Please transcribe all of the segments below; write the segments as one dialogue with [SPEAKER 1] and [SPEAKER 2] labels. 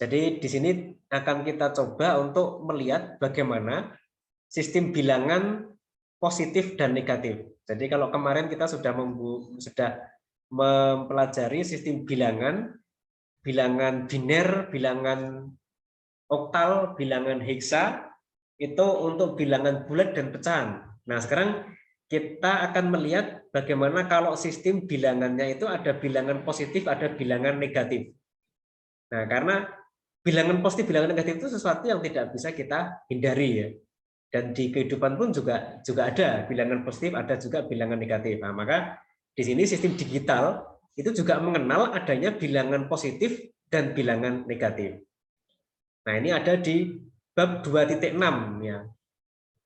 [SPEAKER 1] Jadi di sini akan kita coba untuk melihat bagaimana sistem bilangan positif dan negatif. Jadi kalau kemarin kita sudah mempelajari sistem bilangan, bilangan biner, bilangan oktal, bilangan heksa, itu untuk bilangan bulat dan pecahan. Nah, sekarang kita akan melihat bagaimana kalau sistem bilangannya itu ada bilangan positif, ada bilangan negatif. Nah, karena bilangan positif, bilangan negatif itu sesuatu yang tidak bisa kita hindari ya. Dan di kehidupan pun juga ada bilangan positif, ada juga bilangan negatif. Nah, maka di sini sistem digital itu juga mengenal adanya bilangan positif dan bilangan negatif. Nah, ini ada di bab 2.6 ya.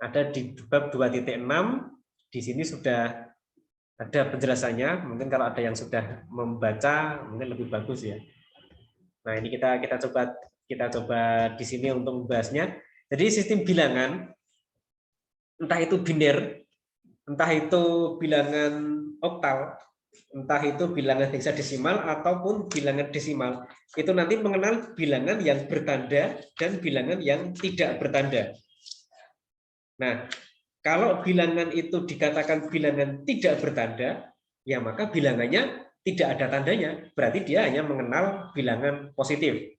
[SPEAKER 1] Ada di bab 2.6, di sini sudah ada penjelasannya. Mungkin kalau ada yang sudah membaca mungkin lebih bagus ya. Nah, ini kita coba di sini untuk membahasnya. Jadi sistem bilangan, entah itu biner, entah itu bilangan oktal, entah itu bilangan heksadesimal ataupun bilangan desimal, itu nanti mengenal bilangan yang bertanda dan bilangan yang tidak bertanda. Nah, kalau bilangan itu dikatakan bilangan tidak bertanda, ya maka bilangannya tidak ada tandanya, berarti dia hanya mengenal bilangan positif.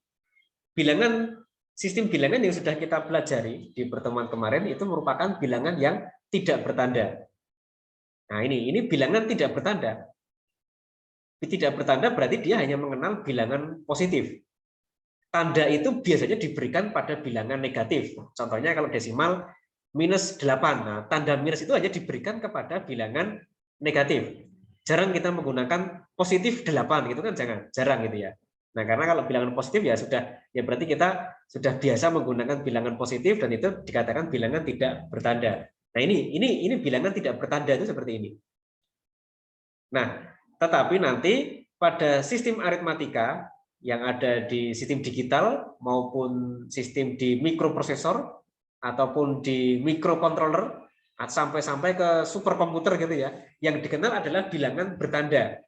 [SPEAKER 1] Sistem bilangan yang sudah kita pelajari di pertemuan kemarin itu merupakan bilangan yang tidak bertanda. Nah, ini bilangan tidak bertanda. Tidak bertanda berarti dia hanya mengenal bilangan positif. Tanda itu biasanya diberikan pada bilangan negatif. Contohnya kalau desimal minus 8. Nah, tanda minus itu hanya diberikan kepada bilangan negatif. Jarang kita menggunakan positif 8 gitu kan, jarang gitu ya. Nah, karena kalau bilangan positif ya berarti kita sudah biasa menggunakan bilangan positif dan itu dikatakan bilangan tidak bertanda. Nah, ini bilangan tidak bertanda itu seperti ini. Nah, tetapi nanti pada sistem aritmatika yang ada di sistem digital maupun sistem di mikroprosesor ataupun di microcontroller sampai ke superkomputer gitu ya, yang dikenal adalah bilangan bertanda.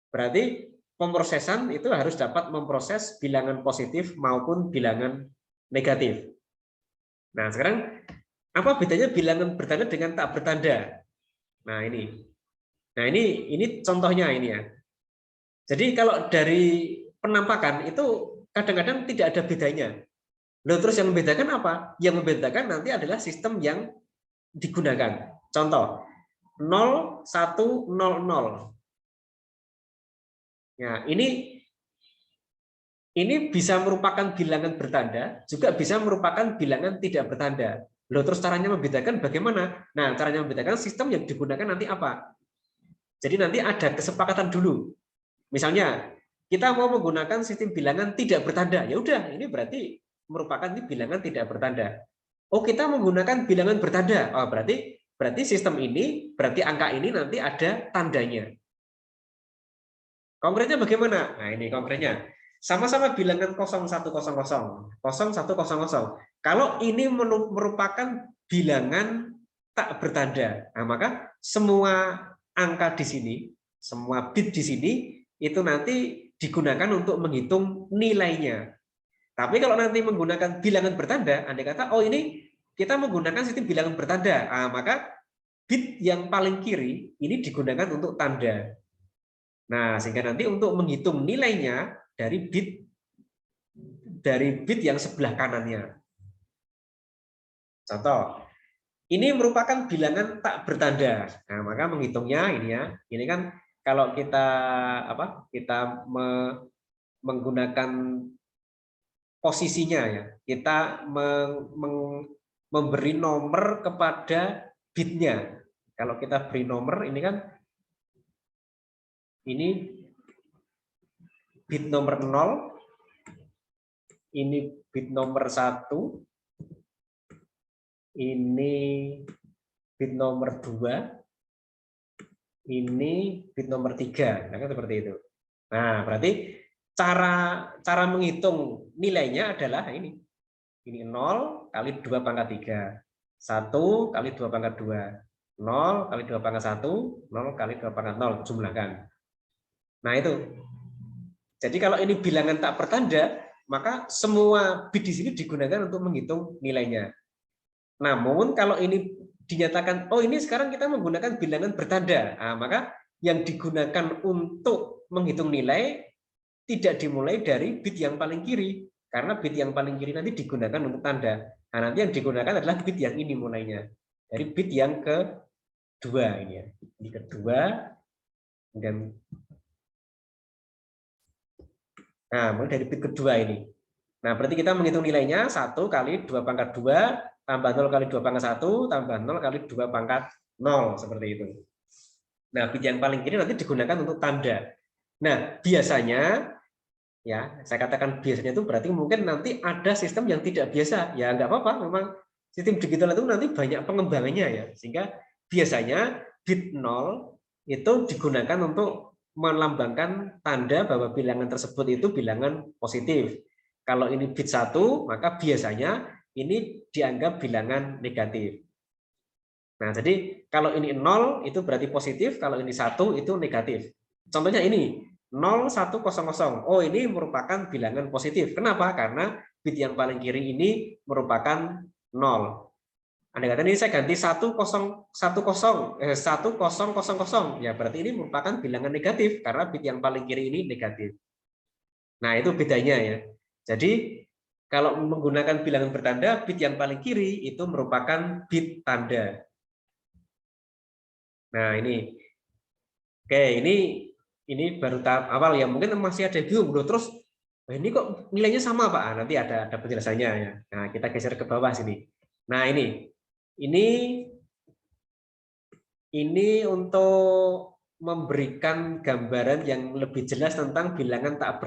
[SPEAKER 1] Berarti pemrosesan itu harus dapat memproses bilangan positif maupun bilangan negatif. Nah, sekarang apa bedanya bilangan bertanda dengan tak bertanda? Nah, ini contohnya ini ya. Jadi kalau dari penampakan itu kadang-kadang tidak ada bedanya. Loh, terus yang membedakan apa? Yang membedakan nanti adalah sistem yang digunakan. Contoh 0, 1, 0, 0. Ya, ini bisa merupakan bilangan bertanda, juga bisa merupakan bilangan tidak bertanda. Loh, terus caranya membedakan bagaimana? Nah, caranya membedakan sistem yang digunakan nanti apa? Jadi nanti ada kesepakatan dulu. Misalnya, kita mau menggunakan sistem bilangan tidak bertanda. Ya udah, ini berarti merupakan bilangan tidak bertanda. Oh, kita menggunakan bilangan bertanda. Oh, berarti sistem ini, berarti angka ini nanti ada tandanya. Konkretnya bagaimana? Nah, ini konkretnya. Sama-sama bilangan 0100, 0100. Kalau ini merupakan bilangan tak bertanda, nah, maka semua angka di sini, semua bit di sini, itu nanti digunakan untuk menghitung nilainya. Tapi kalau nanti menggunakan bilangan bertanda, andai kata, oh ini kita menggunakan sistem bilangan bertanda, nah, maka bit yang paling kiri ini digunakan untuk tanda. Nah, sehingga nanti untuk menghitung nilainya dari bit yang sebelah kanannya. Contoh, ini merupakan bilangan tak bertanda. Nah, maka menghitungnya ini ya. Ini kan kalau kita menggunakan posisinya ya. Kita memberi nomor kepada bitnya. Kalau kita beri nomor ini kan ini bit nomor 0, ini bit nomor 1, ini bit nomor 2, ini bit nomor 3. Nah, kan seperti itu. Nah, berarti cara menghitung nilainya adalah ini. Ini 0 kali 2 pangkat 3. 1 kali 2 pangkat 2. 0 kali 2 pangkat 1, 0 kali 2 pangkat 0, jumlahkan. Nah, itu. Jadi kalau ini bilangan tak bertanda, maka semua bit di sini digunakan untuk menghitung nilainya. Namun kalau ini dinyatakan, oh ini sekarang kita menggunakan bilangan bertanda, maka yang digunakan untuk menghitung nilai tidak dimulai dari bit yang paling kiri, karena bit yang paling kiri nanti digunakan untuk tanda. Nah, nanti yang digunakan adalah bit yang ini mulainya, dari bit yang kedua ini ya. Ini kedua, dan nah mulai dari bit kedua ini. Nah berarti kita menghitung nilainya 1 kali 2 pangkat 2 tambah 0 kali 2 pangkat 1 tambah 0 kali 2 pangkat 0 seperti itu. Nah bit yang paling kiri nanti digunakan untuk tanda. Nah biasanya ya saya katakan biasanya itu berarti mungkin nanti ada sistem yang tidak biasa, ya nggak apa-apa, memang sistem digital itu nanti banyak pengembangannya ya, sehingga biasanya bit 0 itu digunakan untuk melambangkan tanda bahwa bilangan tersebut itu bilangan positif. Kalau ini bit 1 maka biasanya ini dianggap bilangan negatif. Nah jadi kalau ini 0 itu berarti positif, kalau ini 1 itu negatif. Contohnya ini 0100. Oh, ini merupakan bilangan positif. Kenapa? Karena bit yang paling kiri ini merupakan 0. Andai kata ini saya ganti 1000, ya berarti ini merupakan bilangan negatif karena bit yang paling kiri ini negatif. Nah, itu bedanya ya. Jadi kalau menggunakan bilangan bertanda, bit yang paling kiri itu merupakan bit tanda. Nah, ini. Oke, ini baru tahap awal ya, mungkin masih ada yang bingung, terus ini kok nilainya sama Pak? Nanti ada penjelasannya ya. Nah kita geser ke bawah sini. Nah ini untuk memberikan gambaran yang lebih jelas tentang bilangan tak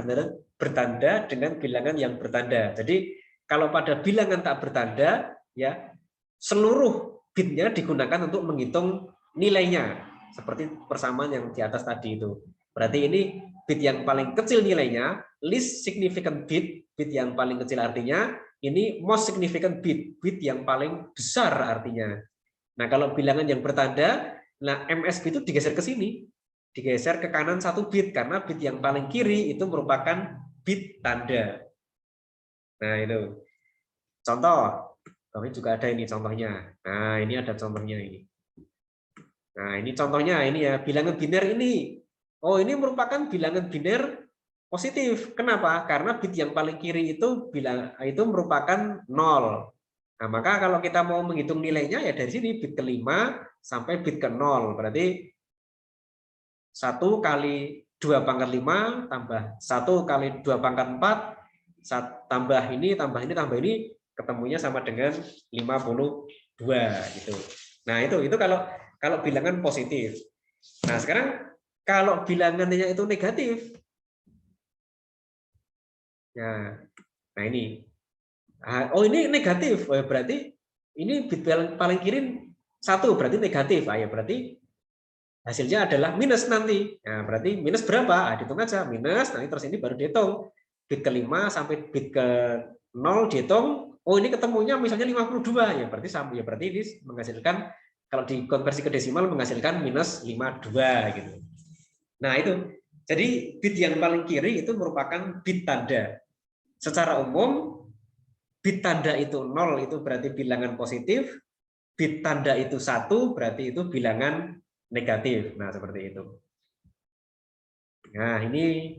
[SPEAKER 1] bertanda dengan bilangan yang bertanda. Jadi kalau pada bilangan tak bertanda ya seluruh bitnya digunakan untuk menghitung nilainya. Seperti persamaan yang di atas tadi itu. Berarti ini bit yang paling kecil nilainya, least significant bit, bit yang paling kecil artinya, ini most significant bit, bit yang paling besar artinya. Nah kalau bilangan yang bertanda, nah MSB itu digeser ke sini, digeser ke kanan 1 bit, karena bit yang paling kiri itu merupakan bit tanda. Nah itu. Contoh, kami juga ada ini contohnya. Nah ini ada contohnya ini. Nah, ini contohnya ini ya, bilangan biner ini. Oh, ini merupakan bilangan biner positif. Kenapa? Karena bit yang paling kiri itu merupakan 0. Nah, maka kalau kita mau menghitung nilainya ya dari sini bit ke-5 sampai bit ke-0. Berarti 1 kali 2 pangkat 5 tambah 1 kali 2 pangkat 4 tambah ini ketemunya sama dengan 52 gitu. Nah, itu kalau bilangan positif. Nah, sekarang kalau bilangannya itu negatif. Nah ini. Oh, ini negatif. Oh, berarti ini bit paling kiri 1, berarti negatif. Ya berarti hasilnya adalah minus nanti. Nah, berarti minus berapa? Dihitung aja. Minus, nanti terus ini baru dihitung. Bit ke-5 sampai bit ke-0 dihitung. Oh, ini ketemunya misalnya 52. Ya berarti ini menghasilkan, kalau dikonversi ke desimal menghasilkan minus 52 gitu. Nah itu, jadi bit yang paling kiri itu merupakan bit tanda. Secara umum, bit tanda itu 0 itu berarti bilangan positif, bit tanda itu 1 berarti itu bilangan negatif. Nah seperti itu. Nah ini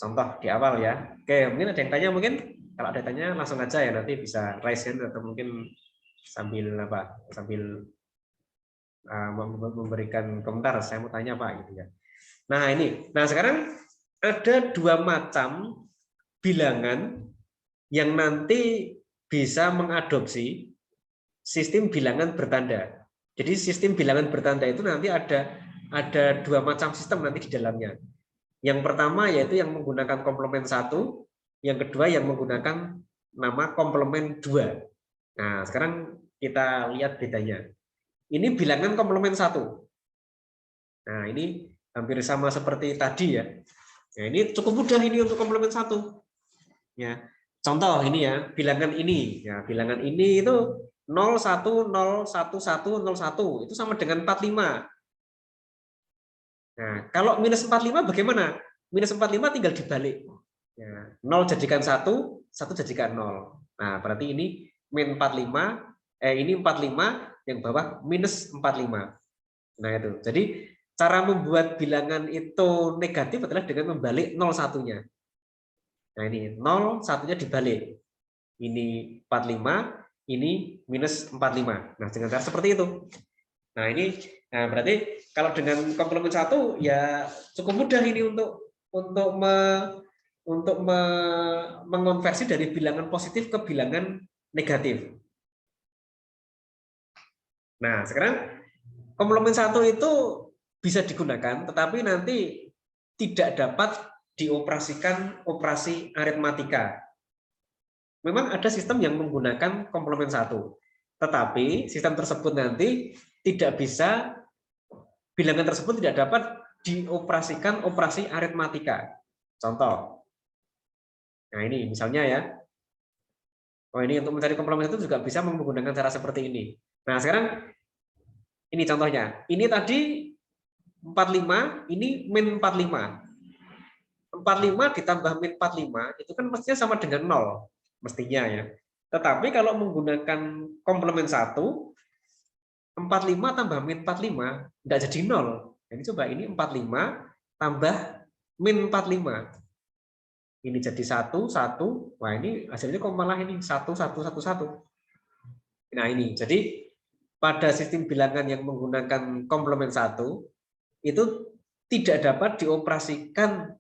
[SPEAKER 1] contoh di awal ya. Oke, mungkin ada yang tanya mungkin. Kalau ada tanya langsung aja ya, nanti bisa raise hand atau mungkin sambil memberikan komentar, saya mau tanya Pak gitu ya. Nah ini, sekarang ada 2 macam bilangan yang nanti bisa mengadopsi sistem bilangan bertanda. Jadi sistem bilangan bertanda itu nanti ada 2 macam sistem nanti di dalamnya. Yang pertama yaitu yang menggunakan komplement 1, yang kedua yang menggunakan nama komplement 2. Nah sekarang kita lihat bedanya. Ini bilangan komplement 1. Nah, ini hampir sama seperti tadi ya. Nah, ini cukup mudah ini untuk komplement 1. Ya. Contoh ini ya, bilangan ini. Ya, bilangan ini itu 0101101 itu sama dengan 45. Nah, kalau minus 45 bagaimana? Minus 45 tinggal dibalik. Ya, 0 jadikan 1, 1 jadikan 0. Nah, berarti ini min 45, ini 45, yang bawah minus 45. Nah, itu. Jadi, cara membuat bilangan itu negatif adalah dengan membalik 0 satunya. Nah, ini 0 satunya dibalik. Ini 45, ini minus 45. Nah, dengan cara seperti itu. Nah, ini berarti kalau dengan komplemen 1 ya cukup mudah ini untuk mengonversi dari bilangan positif ke bilangan negatif. Nah, sekarang komplemen 1 itu bisa digunakan, tetapi nanti tidak dapat dioperasikan operasi aritmatika. Memang ada sistem yang menggunakan komplemen 1, tetapi sistem tersebut nanti tidak bisa, bilangan tersebut tidak dapat dioperasikan operasi aritmatika. Contoh, nah ini misalnya ya, ini untuk mencari komplemen itu juga bisa menggunakan cara seperti ini. Nah sekarang ini contohnya, ini tadi 45, ini min 45. 45 ditambah min 45 itu kan mestinya sama dengan 0, mestinya ya. Tetapi kalau menggunakan komplemen 1, 45 tambah min 45 enggak jadi 0. Jadi coba ini 45 tambah min 45. Ini jadi 1, 1. Wah, ini hasilnya kok malah ini 1, 1, 1, 1. Nah, ini. Jadi pada sistem bilangan yang menggunakan komplemen 1 itu tidak dapat dioperasikan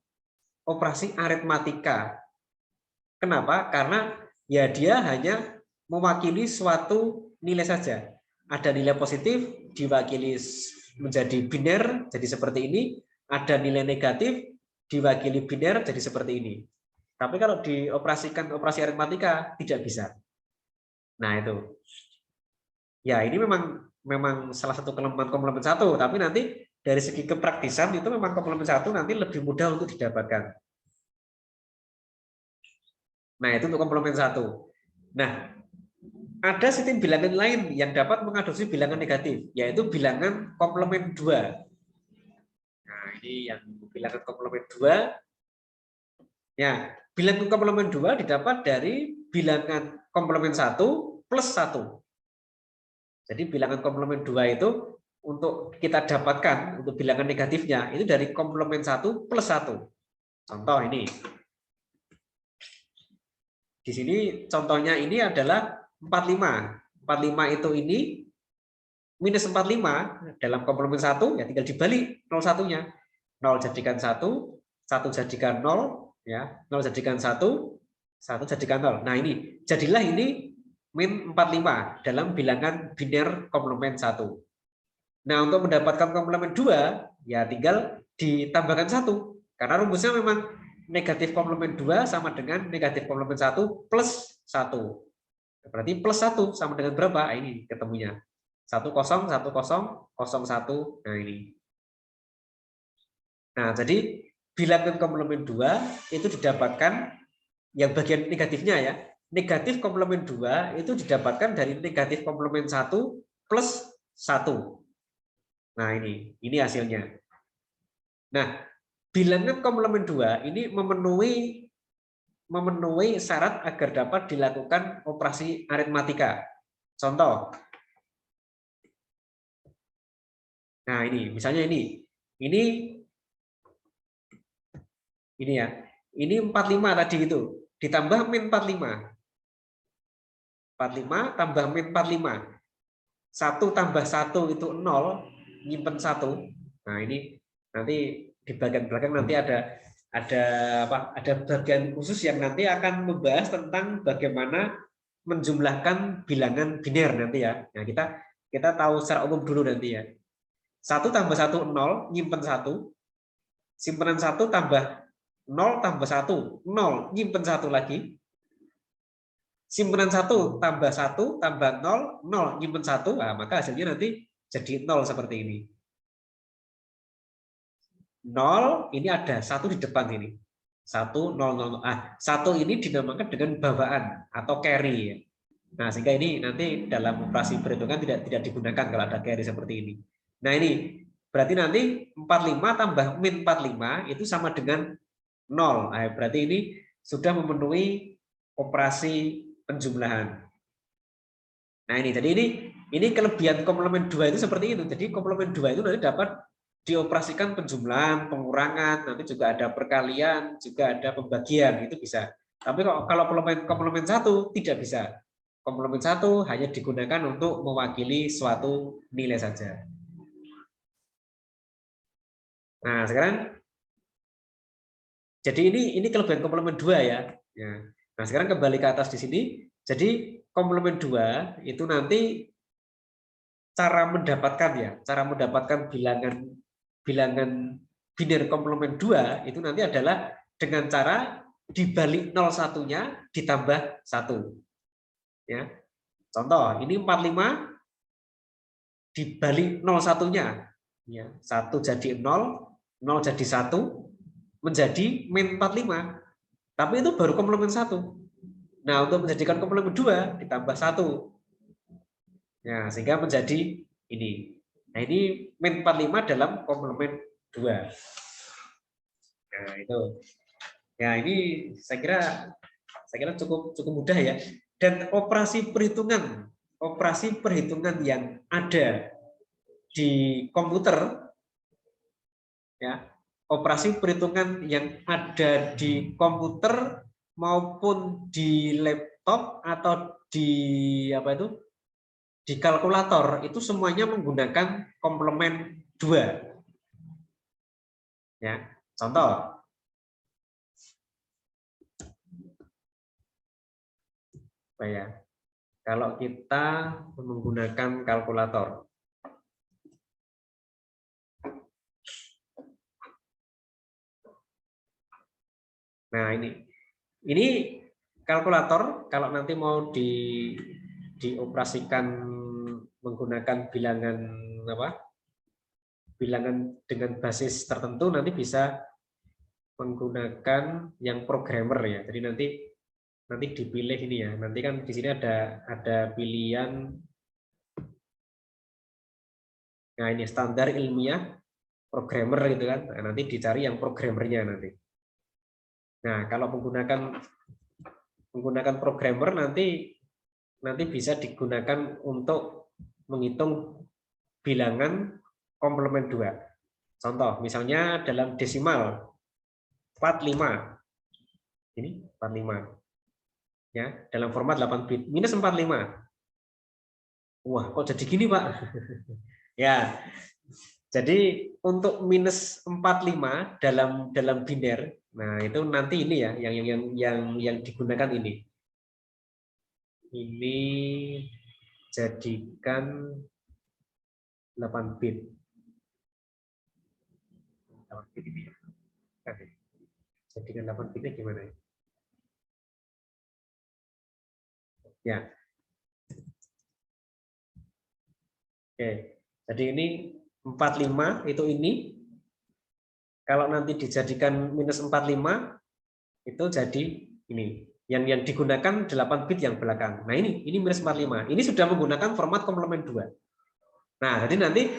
[SPEAKER 1] operasi aritmatika. Kenapa? Karena ya dia hanya mewakili suatu nilai saja. Ada nilai positif diwakili menjadi biner, jadi seperti ini. Ada nilai negatif diwakili biner, jadi seperti ini. Tapi kalau dioperasikan operasi aritmatika tidak bisa. Nah itu. Ya ini memang salah satu kelemahan komplemen 1. Tapi nanti dari segi kepraktisan itu memang komplemen 1 nanti lebih mudah untuk didapatkan. Nah itu untuk komplemen 1. Nah ada sistem bilangan lain yang dapat mengadopsi bilangan negatif, yaitu bilangan komplemen 2. Nah, ini yang bilangan komplemen 2. Ya, bilangan komplemen 2 didapat dari bilangan komplemen 1 plus 1. Jadi bilangan komplemen 2 itu untuk kita dapatkan untuk bilangan negatifnya itu dari komplemen 1 plus 1. Contoh ini. Di sini contohnya ini adalah 45. 45 itu ini minus 45 dalam komplemen 1 ya tinggal dibalik 0 satunya. 0 jadikan 1, 1 jadikan 0 ya, 0 jadikan 1, 1 jadikan 0. Nah, ini jadilah ini min 45 dalam bilangan biner komplemen 1. Nah, untuk mendapatkan komplemen 2 ya tinggal ditambahkan 1 karena rumusnya memang negatif komplemen 2 sama dengan negatif komplemen 1 plus 1. Berarti plus 1 sama dengan berapa? Ini ketemunya. 10, 10, 01. Nah, ini. Nah, jadi bilangan komplemen 2 itu didapatkan yang bagian negatifnya ya. Negatif komplemen 2 itu didapatkan dari negatif komplemen 1 plus 1. Nah, ini hasilnya. Nah, bilangan komplemen 2 ini memenuhi syarat agar dapat dilakukan operasi aritmatika. Contoh. Nah, ini misalnya ini ya. Ini 45 tadi itu, ditambah min 45. 45 tambah min 45. 1 tambah 1 itu 0, nyimpen 1. Nah, ini nanti di bagian belakang nanti ada bagian khusus yang nanti akan membahas tentang bagaimana menjumlahkan bilangan biner nanti ya. Nah, kita tahu secara umum dulu nanti ya. 1 tambah 1 0, nyimpen 1. Simpanan 1 tambah 0 tambah 1, 0, nyimpen 1 lagi. Simpanan 1 tambah 1 tambah 0, 0, nyimpen 1. Nah, maka hasilnya nanti jadi 0 seperti ini. 0 ini ada 1 di depan ini. 1 0 0. 1 ini dinamakan dengan bawaan atau carry. Nah, sehingga ini nanti dalam operasi perhitungan tidak digunakan kalau ada carry seperti ini. Nah, ini berarti nanti 45 tambah min 45 itu sama dengan 0. Nah, berarti ini sudah memenuhi operasi penjumlahan. Nah ini, jadi ini kelebihan komplement 2 itu seperti itu. Jadi komplement 2 itu nanti dapat dioperasikan penjumlahan, pengurangan, nanti juga ada perkalian, juga ada pembagian, itu bisa. Tapi kalau komplement 1 tidak bisa. Komplement 1 hanya digunakan untuk mewakili suatu nilai saja. Nah, sekarang jadi ini kelebihan komplement 2 ya. Nah, sekarang kembali ke atas di sini. Jadi komplement 2 itu nanti cara mendapatkan bilangan biner komplement 2 itu nanti adalah dengan cara dibalik 01-nya ditambah 1. Ya. Contoh, ini 45 dibalik 01-nya. Ya, 1 jadi 0, 0 jadi 1, menjadi min 45. Tapi itu baru komplement 1. Nah, untuk menjadikan komplement 2 ditambah 1. Ya, sehingga menjadi ini. Nah, ini min 45 dalam komplement 2. Nah, itu. Ya, ini saya kira cukup mudah ya. Dan operasi perhitungan yang ada di komputer ya, operasi perhitungan yang ada di komputer maupun di laptop atau di di kalkulator itu semuanya menggunakan komplement 2. Ya, contoh. Ya, kalau kita menggunakan kalkulator. Nah, ini kalkulator kalau nanti mau dioperasikan menggunakan bilangan dengan basis tertentu, nanti bisa menggunakan yang programmer ya. Jadi nanti dipilih ini ya. Nanti kan di sini ada pilihan. Nah, ini standar ilmiah programmer gitu kan. Nah, nanti dicari yang programmernya nanti. Nah, kalau menggunakan programmer nanti bisa digunakan untuk menghitung bilangan komplement 2. Contoh, misalnya dalam desimal 45. Ini 45. Ya, dalam format 8 bit minus 45. Wah, kok jadi gini, Pak? Ya. Jadi untuk minus 45 dalam biner, nah itu nanti ini ya yang digunakan ini. Ini jadikan 8 bit. 8 bit ini ya. Jadikan 8 bitnya gimana ya? Ya. Oke. Jadi ini 45 itu ini. Kalau nanti dijadikan minus 45 itu jadi ini. Yang digunakan 8 bit yang belakang. Nah, ini minus 45. Ini sudah menggunakan format komplement 2. Nah, jadi nanti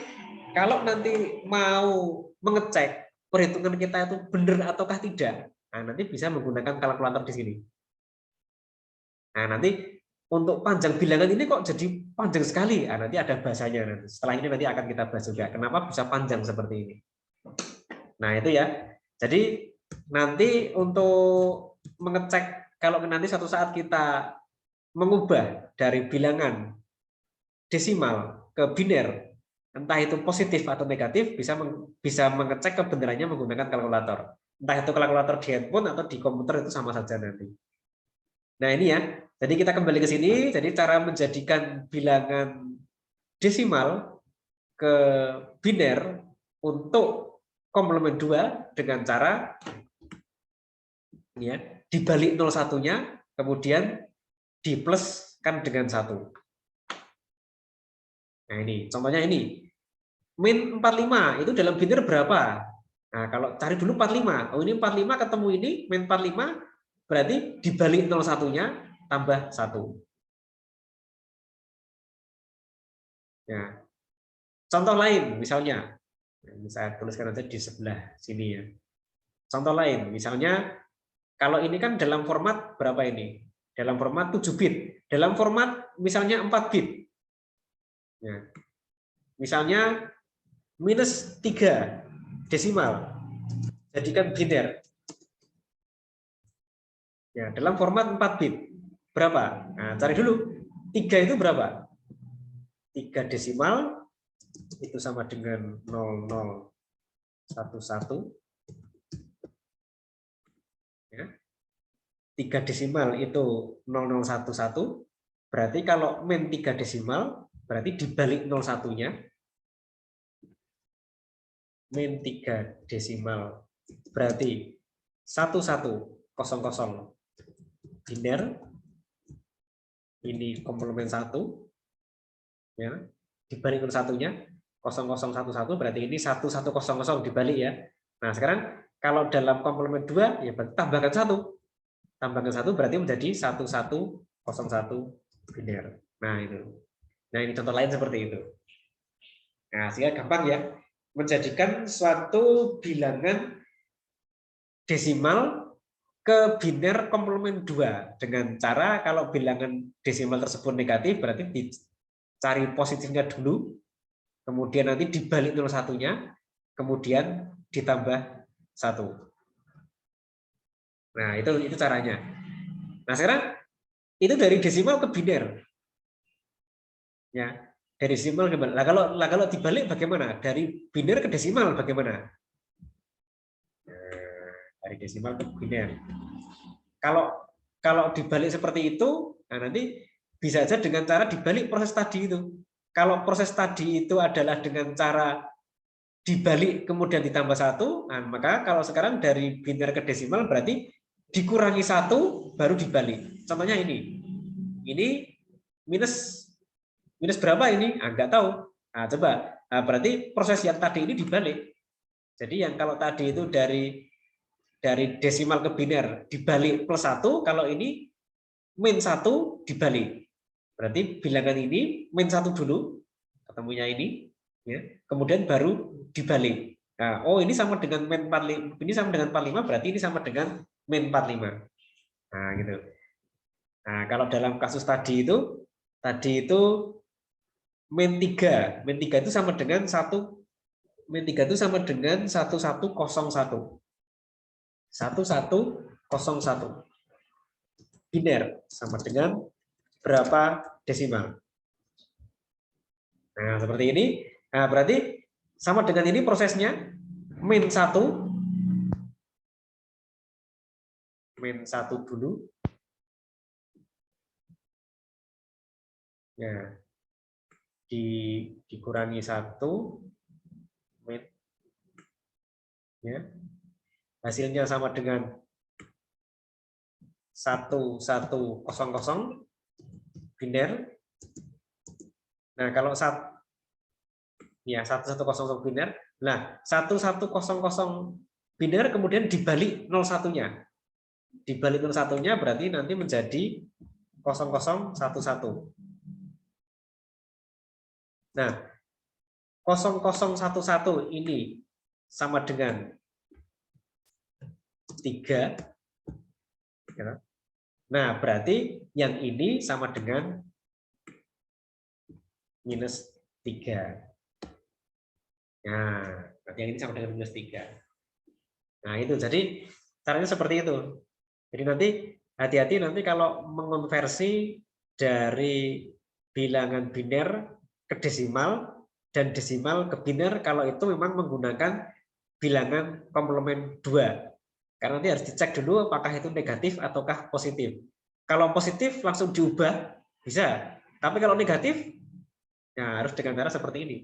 [SPEAKER 1] kalau nanti mau mengecek perhitungan kita itu benar ataukah tidak, nah nanti bisa menggunakan kalkulator di sini. Nah, nanti untuk panjang bilangan ini kok jadi panjang sekali. Nah, nanti ada bahasanya nanti. Setelah ini nanti akan kita bahas juga kenapa bisa panjang seperti ini. Nah, itu ya. Jadi nanti untuk mengecek kalau nanti suatu saat kita mengubah dari bilangan desimal ke biner, entah itu positif atau negatif, bisa mengecek kebenarannya menggunakan kalkulator. Entah itu kalkulator di handphone atau di komputer itu sama saja nanti. Nah, ini ya. Jadi kita kembali ke sini. Jadi cara menjadikan bilangan desimal ke biner untuk komplement 2 dengan cara ya, dibalik 01-nya, kemudian dipluskan dengan 1. Nah, ini contohnya ini. Min 45 itu dalam biner berapa? Nah, kalau cari dulu 45. Oh, ini 45 ketemu ini, min 45 berarti dibalik 01-nya tambah 1. Ya. Contoh lain misalnya. Saya tuliskan aja di sebelah sini ya. Contoh lain, misalnya kalau ini kan dalam format berapa ini? dalam format 7 bit, dalam format misalnya 4 bit. Ya. Misalnya minus 3 desimal, jadikan biner. Ya, dalam format 4 bit. Berapa? Nah, cari dulu. 3 itu berapa? 3 desimal itu sama dengan 0011. Ya. 3 desimal itu 0011. Berarti kalau min 3 desimal, berarti dibalik 01-nya. Min 3 desimal berarti 1100 biner, ini komplement 1 ya, dibalik 01-nya 0011 berarti ini 1100 dibalik ya. Nah, sekarang kalau dalam komplement 2 ya tambahkan 1. Tambahkan 1 berarti menjadi 1101 biner. Nah, itu. Nah, ini contoh lain seperti itu. Nah, sehingga gampang ya menjadikan suatu bilangan desimal ke biner komplement 2 dengan cara kalau bilangan desimal tersebut negatif berarti dicari positifnya dulu, kemudian nanti dibalik 01-nya, kemudian ditambah 1. Nah, itu caranya. Nah, sekarang itu dari desimal ke biner. Ya, dari desimal ke biner. Lah kalau dibalik bagaimana? Dari biner ke desimal bagaimana? Dari desimal ke biner. Kalau dibalik seperti itu, nah nanti bisa saja dengan cara dibalik proses tadi itu. Kalau proses tadi itu adalah dengan cara dibalik kemudian ditambah 1, nah maka kalau sekarang dari biner ke desimal berarti dikurangi 1 baru dibalik. Contohnya ini minus berapa ini? Nah, nggak tahu. Nah, coba. Nah, berarti proses yang tadi ini dibalik. Jadi yang kalau tadi itu dari desimal ke biner dibalik plus 1, kalau ini min 1 dibalik. Berarti bilangan ini min 1 dulu, ketemunya ini, ya. Kemudian baru dibalik. Nah, oh ini sama dengan min 45, ini sama dengan 45, berarti ini sama dengan min 45. Nah, gitu. Nah, kalau dalam kasus tadi itu min 3 itu sama dengan 1, min 3 itu sama dengan 1101. 1101 biner sama dengan berapa desimal. Nah, seperti ini. Nah, berarti sama dengan ini prosesnya min 1 dulu. Ya. Dikurangi 1 min, ya. Hasilnya sama dengan 1100 biner. Nah, kalau 1100 biner. Nah, 1100 biner kemudian dibalik 01-nya. Dibalik 01-nya berarti nanti menjadi 0011. Nah, 0011 ini sama dengan 3. Nah, berarti yang ini sama dengan minus 3. Nah, berarti yang ini sama dengan minus 3. Nah, itu. Jadi, caranya seperti itu. Jadi nanti hati-hati nanti kalau mengonversi dari bilangan biner ke desimal dan desimal ke biner kalau itu memang menggunakan bilangan komplement 2. Karena nanti harus dicek dulu apakah itu negatif ataukah positif. Kalau positif langsung diubah, bisa. Tapi kalau negatif, ya harus dengan cara seperti ini.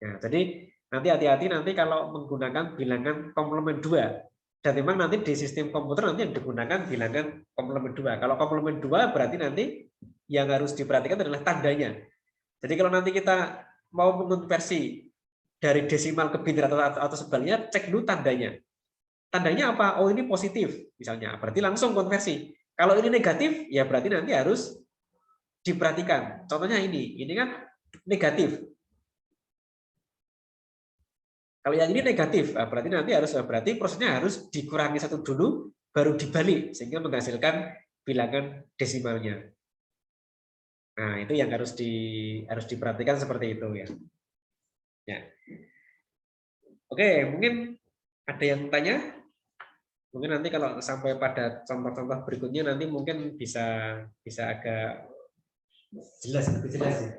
[SPEAKER 1] Ya, jadi nanti hati-hati nanti kalau menggunakan bilangan komplement 2. Dan memang nanti di sistem komputer nanti yang digunakan bilangan komplement 2. Kalau komplement 2 berarti nanti yang harus diperhatikan adalah tandanya. Jadi kalau nanti kita mau mengonversi dari desimal ke biner atau sebaliknya, cek dulu tandanya. Tandanya apa? Oh ini positif misalnya, berarti langsung konversi. Kalau ini negatif, ya berarti nanti harus diperhatikan. Contohnya ini kan negatif. Kalau yang ini negatif, berarti nanti prosesnya harus dikurangi 1 dulu, baru dibalik sehingga menghasilkan bilangan desimalnya. Nah, itu yang harus diperhatikan seperti itu ya. Ya. Oke, mungkin ada yang tanya? Mungkin nanti kalau sampai pada contoh-contoh berikutnya nanti mungkin bisa agak jelas, lebih jelas ya.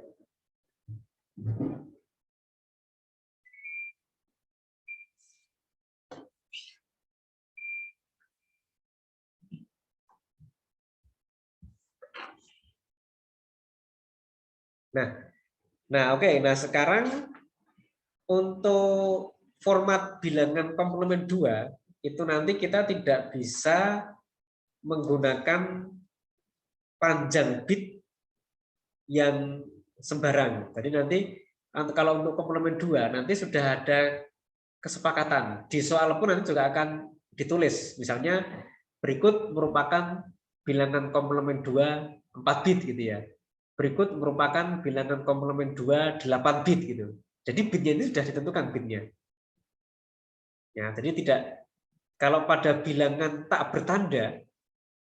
[SPEAKER 1] Nah, oke. Nah, sekarang untuk format bilangan komplement 2 itu nanti kita tidak bisa menggunakan panjang bit yang sembarang. Jadi nanti kalau untuk komplement 2 nanti sudah ada kesepakatan. Di soal pun nanti juga akan ditulis. Misalnya berikut merupakan bilangan komplement 2 4 bit gitu ya. Berikut merupakan bilangan komplement 2 8 bit gitu. Jadi bitnya ini sudah ditentukan bitnya. Ya, jadi tidak, kalau pada bilangan tak bertanda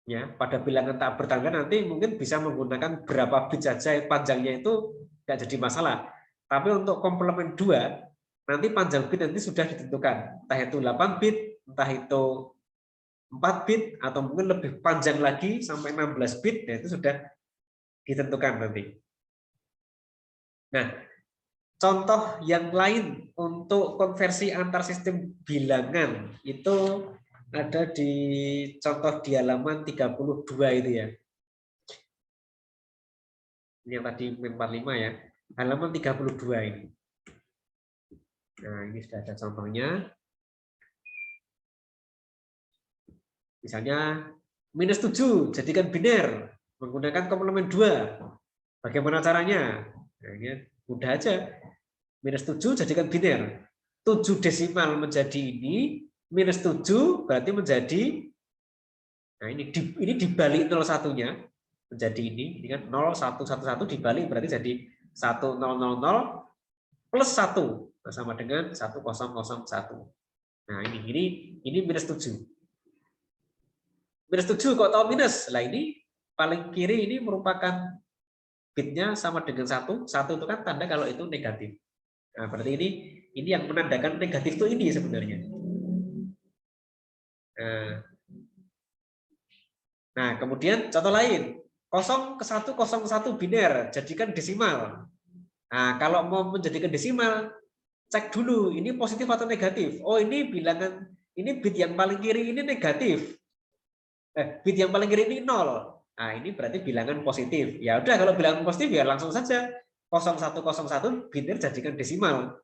[SPEAKER 1] ya, pada bilangan tak bertanda nanti mungkin bisa menggunakan berapa bit saja, panjangnya itu tidak jadi masalah. Tapi untuk komplement 2 nanti panjang bit nanti sudah ditentukan, entah itu 8 bit, entah itu 4 bit, atau mungkin lebih panjang lagi sampai 16 bit, nah itu sudah ditentukan nanti. Nah, contoh yang lain untuk konversi antar sistem bilangan itu ada di contoh di halaman 32 itu ya. Ini yang tadi 45 ya. Halaman 32 ini. Nah, ini sudah ada contohnya. Misalnya -7 jadikan biner menggunakan komplement 2. Bagaimana caranya? Nah, ini mudah aja. -7 jadikan biner. 7 desimal menjadi ini, -7 berarti menjadi, nah ini dibalik 01-nya menjadi ini kan 0111 dibalik berarti jadi 1000 plus 1 sama dengan 1001. Nah, ini -7. -7 kok tahu minus? Lah ini paling kiri ini merupakan bitnya sama dengan 1. 1 itu kan tanda kalau itu negatif. Nah, berarti ini yang menandakan negatif itu ini sebenarnya. Nah, kemudian contoh lain. 0 ke 1, 0 ke 1 biner, jadikan desimal. Nah, kalau mau menjadikan desimal, cek dulu ini positif atau negatif. Oh, ini bilangan, ini bit yang paling kiri ini negatif. Bit yang paling kiri ini 0. Nah, ini berarti bilangan positif. Ya udah, kalau bilangan positif ya langsung saja 0101 biner jadikan desimal.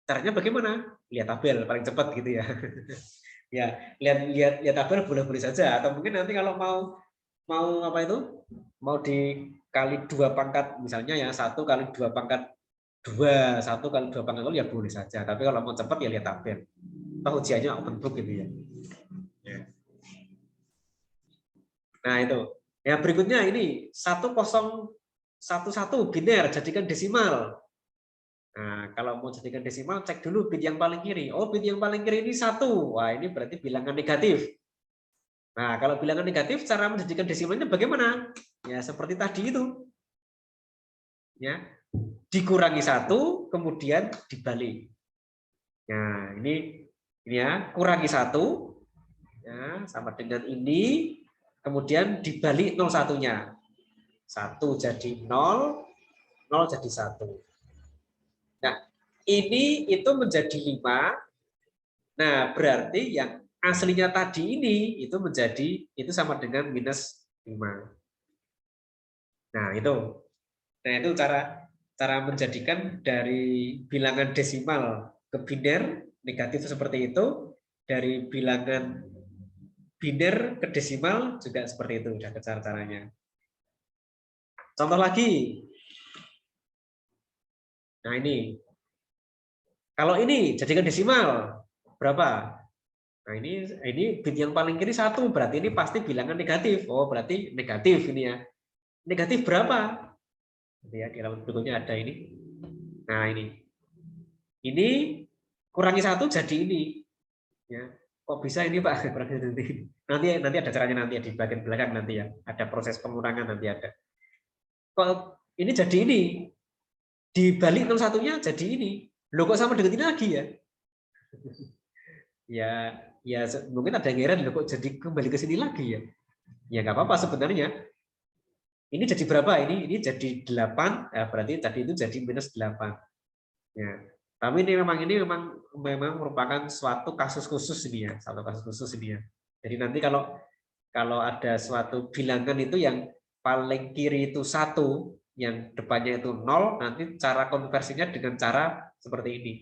[SPEAKER 1] Caranya bagaimana? Lihat tabel paling cepat gitu ya. Ya, lihat tabel boleh-boleh saja, atau mungkin nanti kalau mau apa itu? Mau dikali 2 pangkat misalnya ya, 1 kali 2 pangkat 2, 1 kali 2 pangkat 0 ya boleh saja. Tapi kalau mau cepat ya lihat tabel. Toh ujiannya open book gitu ya. Nah, itu. Ya, berikutnya ini 1011 biner jadikan desimal. Nah, kalau mau jadikan desimal cek dulu bit yang paling kiri. Oh, bit yang paling kiri ini 1. Wah, ini berarti bilangan negatif. Nah, kalau bilangan negatif cara menjadikan desimalnya bagaimana? Ya, seperti tadi itu. Ya. Dikurangi 1 kemudian dibalik. Nah, ini ya, kurangi 1 ya, sama dengan ini, kemudian dibalik 01-nya. 1 jadi 0, 0 jadi 1. Nah, ini itu menjadi 5. Nah, berarti yang aslinya tadi ini itu sama dengan -5. Nah, itu. Nah, itu cara menjadikan dari bilangan desimal ke biner negatif seperti itu, dari bilangan biner ke desimal juga seperti itu, udah cara-caranya. Contoh lagi. Nah, ini. Kalau ini jadikan desimal berapa? Nah, ini bit yang paling kiri 1, berarti ini pasti bilangan negatif. Oh, berarti negatif ini ya. Negatif berapa? Ya, di halaman berikutnya ada ini. Nah, ini kurangi 1 jadi ini. Ya. kok bisa ini Pak? Nanti ada caranya nanti ya, di bagian belakang nanti ya. Ada proses pengurangan nanti ada. Kok ini jadi ini? Dibalik 01-nya jadi ini. Loh kok sama dengan ini lagi ya? Ya mungkin ada yang heran loh kok jadi kembali ke sini lagi ya. Ya nggak apa-apa sebenarnya. Ini jadi berapa? Ini jadi 8, berarti tadi itu jadi minus 8. Ya. Tapi ini memang merupakan suatu kasus khusus ini ya, satu kasus khusus ini ya. Jadi nanti kalau ada suatu bilangan itu yang paling kiri itu 1, yang depannya itu 0, nanti cara konversinya dengan cara seperti ini.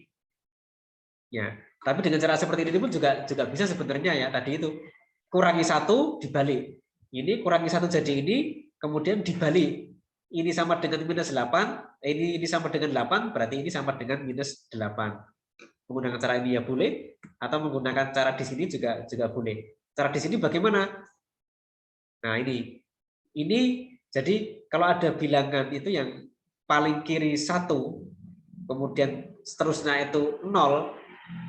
[SPEAKER 1] Ya, tapi dengan cara seperti ini pun juga bisa sebenarnya ya. Tadi itu kurangi 1 dibalik. Ini kurangi 1 jadi ini, kemudian dibalik. Ini sama dengan minus 8, ini sama dengan 8, berarti ini sama dengan minus 8. Menggunakan cara ini ya boleh, atau menggunakan cara di sini juga boleh. Cara di sini bagaimana? Nah ini jadi kalau ada bilangan itu yang paling kiri 1, kemudian seterusnya itu 0,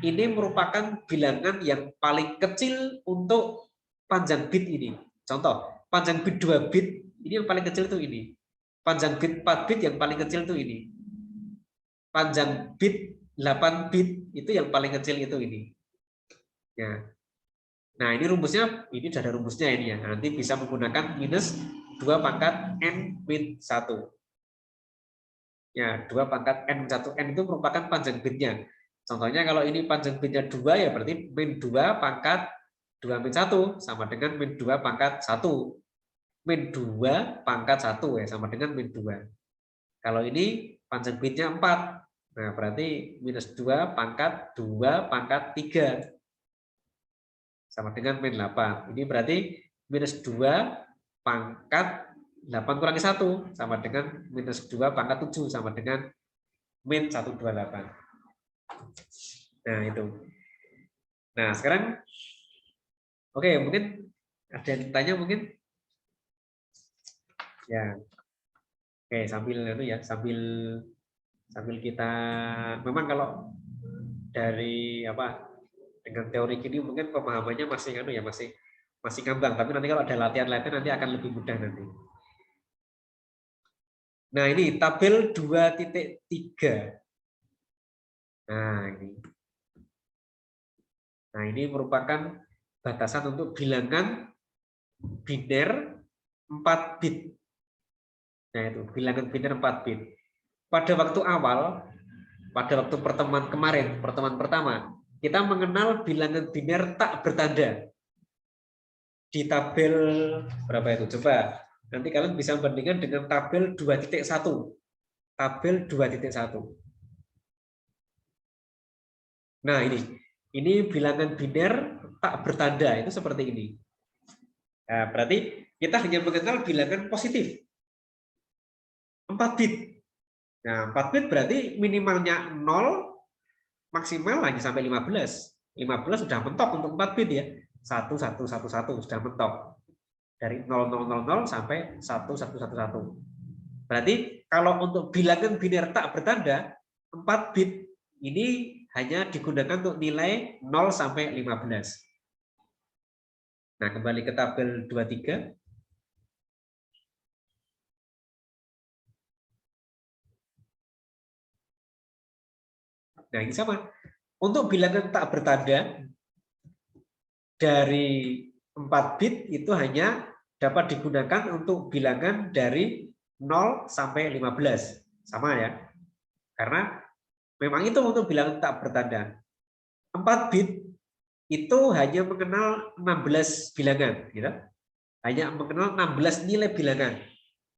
[SPEAKER 1] ini merupakan bilangan yang paling kecil untuk panjang bit ini. Contoh, panjang bit 2 bit, ini yang paling kecil itu ini. Panjang bit 4 bit yang paling kecil itu ini. Panjang bit 8 bit itu yang paling kecil itu ini. Ya. Nah, ini rumusnya, ini sudah ada rumusnya ini ya. Nanti bisa menggunakan minus 2 pangkat n min 1. Ya, 2 pangkat n min 1. N itu merupakan panjang bitnya. Contohnya kalau ini panjang bitnya 2 ya berarti min 2 pangkat 2 min 1 sama dengan min 2 pangkat 1. Min 2 pangkat 1 ya sama dengan min 2. Kalau ini panjang bitnya 4. Nah, berarti minus 2 pangkat 2 pangkat 3 sama dengan min 8. Ini berarti minus 2 pangkat 8 kurangi 1 sama dengan minus 2 pangkat 7 sama dengan min 128. Nah, itu. Nah, sekarang oke, mungkin ada yang tanya mungkin? Ya. Oke, sambil kita memang kalau dari dengan teori gini mungkin pemahamannya masih masih ngambang, tapi nanti kalau ada latihan-latihan nanti akan lebih mudah nanti. Nah, ini tabel 2.3. Nah, ini merupakan batasan untuk bilangan biner 4 bit. Nah, itu bilangan biner 4 bit. Pada waktu awal, pada waktu pertemuan kemarin, pertemuan pertama, kita mengenal bilangan biner tak bertanda. Di tabel berapa itu? Coba nanti kalian bisa bandingkan dengan tabel 2.1. Tabel 2.1. Nah, ini bilangan biner tak bertanda, itu seperti ini. Nah, berarti kita hanya mengenal bilangan positif. 4 bit. Nah, 4 bit berarti minimalnya 0, maksimal hanya sampai 15. 15 sudah mentok untuk 4 bit ya. 1111 sudah mentok. Dari 0000 sampai 1111. Berarti kalau untuk bilangan biner tak bertanda, 4 bit ini hanya digunakan untuk nilai 0 sampai 15. Nah, kembali ke tabel 23. Nah, ini sama. Untuk bilangan tak bertanda, dari 4 bit itu hanya dapat digunakan untuk bilangan dari 0 sampai 15. Sama ya. Karena memang itu untuk bilangan tak bertanda. 4 bit itu hanya mengenal 16 bilangan. Gitu. Hanya mengenal 16 nilai bilangan.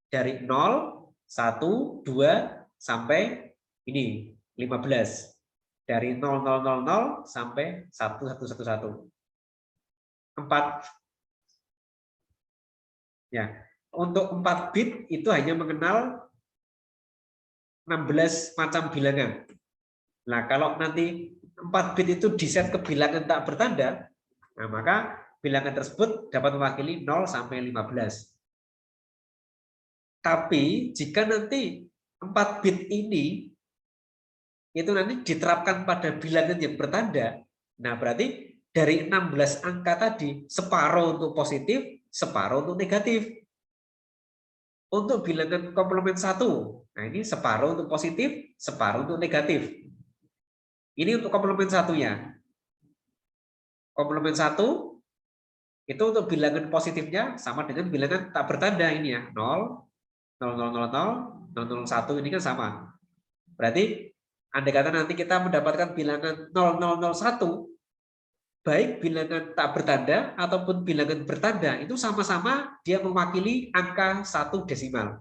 [SPEAKER 1] Dari 0, 1, 2, sampai ini 15. Dari 0000 sampai 1111. 4. Ya, untuk 4 bit itu hanya mengenal 16 macam bilangan. Nah, kalau nanti 4 bit itu diset ke bilangan tak bertanda, nah maka bilangan tersebut dapat mewakili 0 sampai 15. Tapi jika nanti 4 bit ini itu nanti diterapkan pada bilangan yang bertanda, nah berarti dari 16 angka tadi, separuh untuk positif, separuh untuk negatif. Untuk bilangan komplement 1, nah ini separuh untuk positif, separuh untuk negatif. Ini untuk komplement 1-nya. Komplement 1 itu untuk bilangan positifnya sama dengan bilangan tak bertanda ini ya, 0, 0000, 001 ini kan sama. Berarti andai kata nanti kita mendapatkan bilangan 0001, baik bilangan tak bertanda ataupun bilangan bertanda itu sama-sama dia mewakili angka 1 desimal.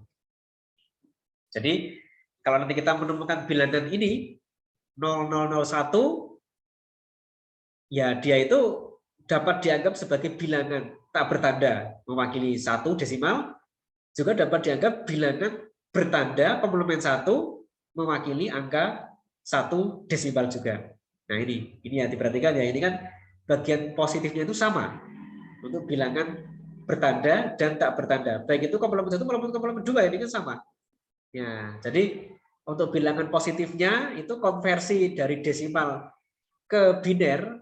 [SPEAKER 1] Jadi kalau nanti kita menemukan bilangan ini 0001, ya dia itu dapat dianggap sebagai bilangan tak bertanda mewakili 1 desimal, juga dapat dianggap bilangan bertanda komplement 1 mewakili angka 1 desimal juga. Nah ini yang diperhatikan ya, ini kan bagian positifnya itu sama untuk bilangan bertanda dan tak bertanda. Baik itu komplement 1 maupun komplement 2 ini kan sama. Ya, jadi untuk bilangan positifnya itu konversi dari desimal ke biner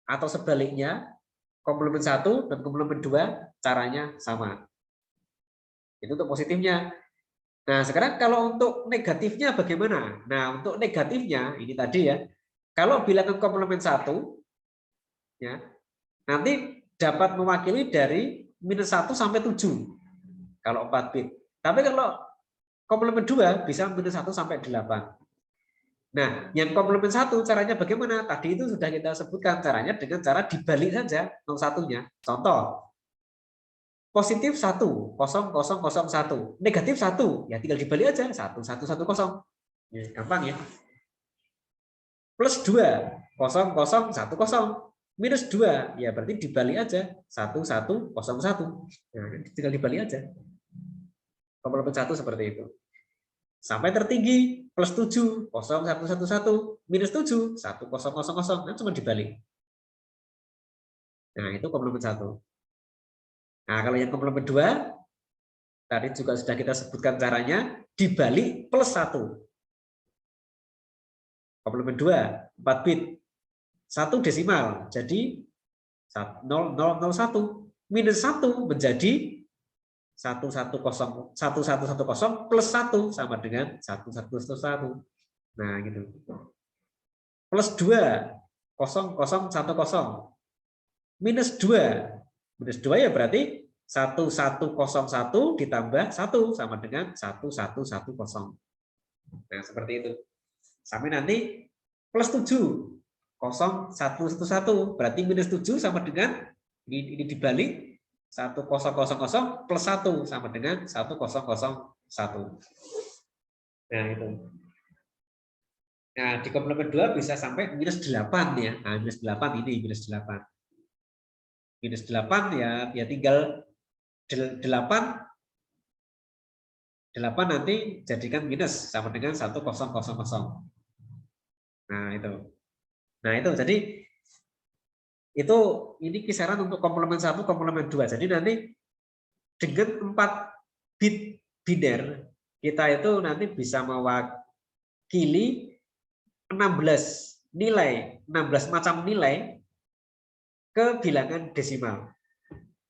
[SPEAKER 1] atau sebaliknya, komplement 1 dan komplement 2 caranya sama. Itu untuk positifnya. Nah, sekarang kalau untuk negatifnya bagaimana? Nah, untuk negatifnya ini tadi ya, kalau bilangan komplement 1 ya, nanti dapat mewakili dari -1 sampai 7 kalau 4 bit. Tapi kalau komplement 2 bisa -1 sampai 8. Nah, yang komplement 1 caranya bagaimana? Tadi itu sudah kita sebutkan caranya dengan cara dibalik saja 01-nya. Contoh, positif 1, 0001. Negatif 1, ya tinggal dibalik aja 1110. Ya, gampang ya. Plus 2, 0010. Minus 2, ya berarti dibalik aja 1101. Nah, tinggal dibalik aja. Komplement 1 seperti itu. Sampai tertinggi plus 7, 0111, minus 7, 1000, kan cuma dibalik. Nah, itu komplement 1. Nah, kalau yang komplement 2, tadi juga sudah kita sebutkan caranya, dibalik plus 1. Komplement 2, 4 bit. 1 desimal, jadi 0001. Minus 1 menjadi 1110 plus 1 sama dengan 1111. Nah, gitu. Plus 2, 0010. Minus 2. Minus 2 ya berarti 1101 ditambah 1 sama dengan 1110. Nah, seperti itu. Sampai nanti plus 7. 0111. Berarti minus 7 sama dengan ini dibalik 1000 plus 1 sama dengan 1001. Nah, itu. Nah, di komplement 2 bisa sampai minus 8 ya. Nah, minus 8 ini minus 8. Minus 8 ya tinggal 8 nanti jadikan minus sama dengan 1000. Nah, itu. Nah, itu jadi itu ini kisaran untuk komplement 1, komplement 2. Jadi nanti dengan 4 bit biner kita itu nanti bisa mewakili 16 macam nilai ke bilangan desimal.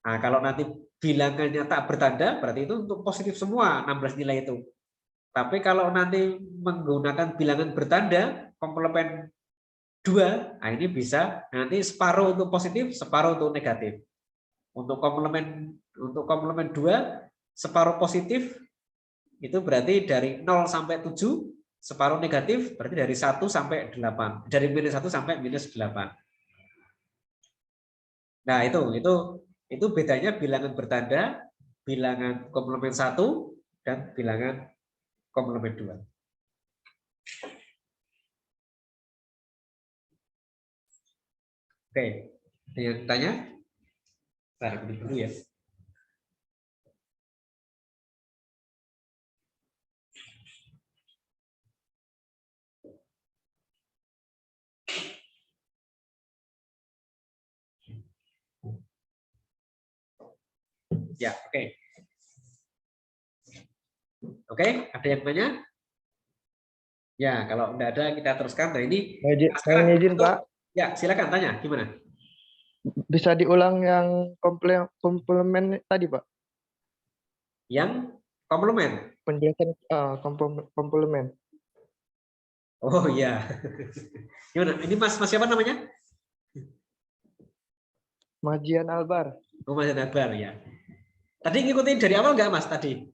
[SPEAKER 1] Nah, kalau nanti bilangannya tak bertanda, berarti itu untuk positif semua 16 nilai itu. Tapi kalau nanti menggunakan bilangan bertanda, komplement 2, nah ini bisa nanti separuh untuk positif, separuh untuk negatif. Untuk komplement 2, separuh positif, itu berarti dari 0 sampai 7, separuh negatif, berarti dari 1 sampai 8. Dari minus 1 sampai minus 8. Nah, itu bedanya bilangan bertanda, bilangan komplement 1, dan bilangan komplement 2. Oke, ada yang tanya? Bentar, dulu ya. Ya, oke. Oke, ada yang tanya? Ya, kalau tidak ada kita teruskan. Nah, ini
[SPEAKER 2] Saya izin, Pak.
[SPEAKER 1] Ya, silakan tanya gimana?
[SPEAKER 2] Bisa diulang yang komplement tadi, Pak?
[SPEAKER 1] Yang komplement.
[SPEAKER 2] Penjelasan komplement.
[SPEAKER 1] Oh iya. Gimana? Ini Mas siapa namanya?
[SPEAKER 2] Majian Albar.
[SPEAKER 1] Oh, Mas Akbar ya. Tadi ngikutin dari awal nggak Mas tadi?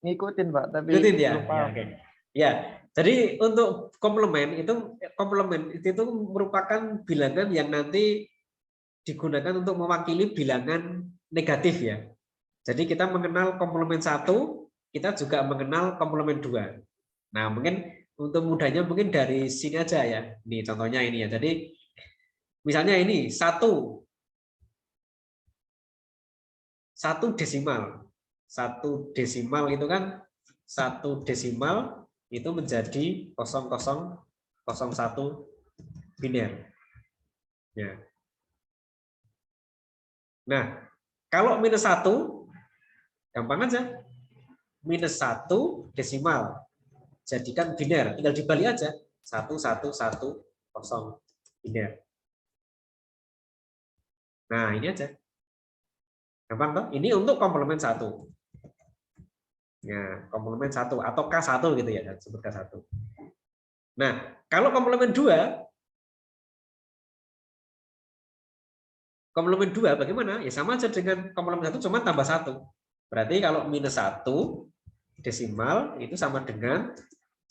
[SPEAKER 2] Ngikutin, Pak, tapi
[SPEAKER 1] Ngikutin ya?
[SPEAKER 2] belum
[SPEAKER 1] Ya,
[SPEAKER 2] paham.
[SPEAKER 1] oke. Ya, jadi untuk komplement itu merupakan bilangan yang nanti digunakan untuk mewakili bilangan negatif ya. Jadi kita mengenal komplement 1, kita juga mengenal komplement 2. Nah, mungkin untuk mudahnya mungkin dari sini aja ya. Nih contohnya ini ya. Jadi misalnya ini 1 desimal. 1 desimal itu kan 1 desimal itu menjadi 0001 biner. Ya. Nah, kalau -1 gampang aja. -1 desimal jadikan biner, tinggal dibalik aja 1110 biner. Nah, ini aja. Gampang toh? Ini untuk komplement 1. Ya, komplement 1 atau K1 gitu ya, sebut K1. Nah, kalau komplement 2 bagaimana? Ya sama aja dengan komplement 1 cuma tambah 1. Berarti kalau -1 desimal itu sama dengan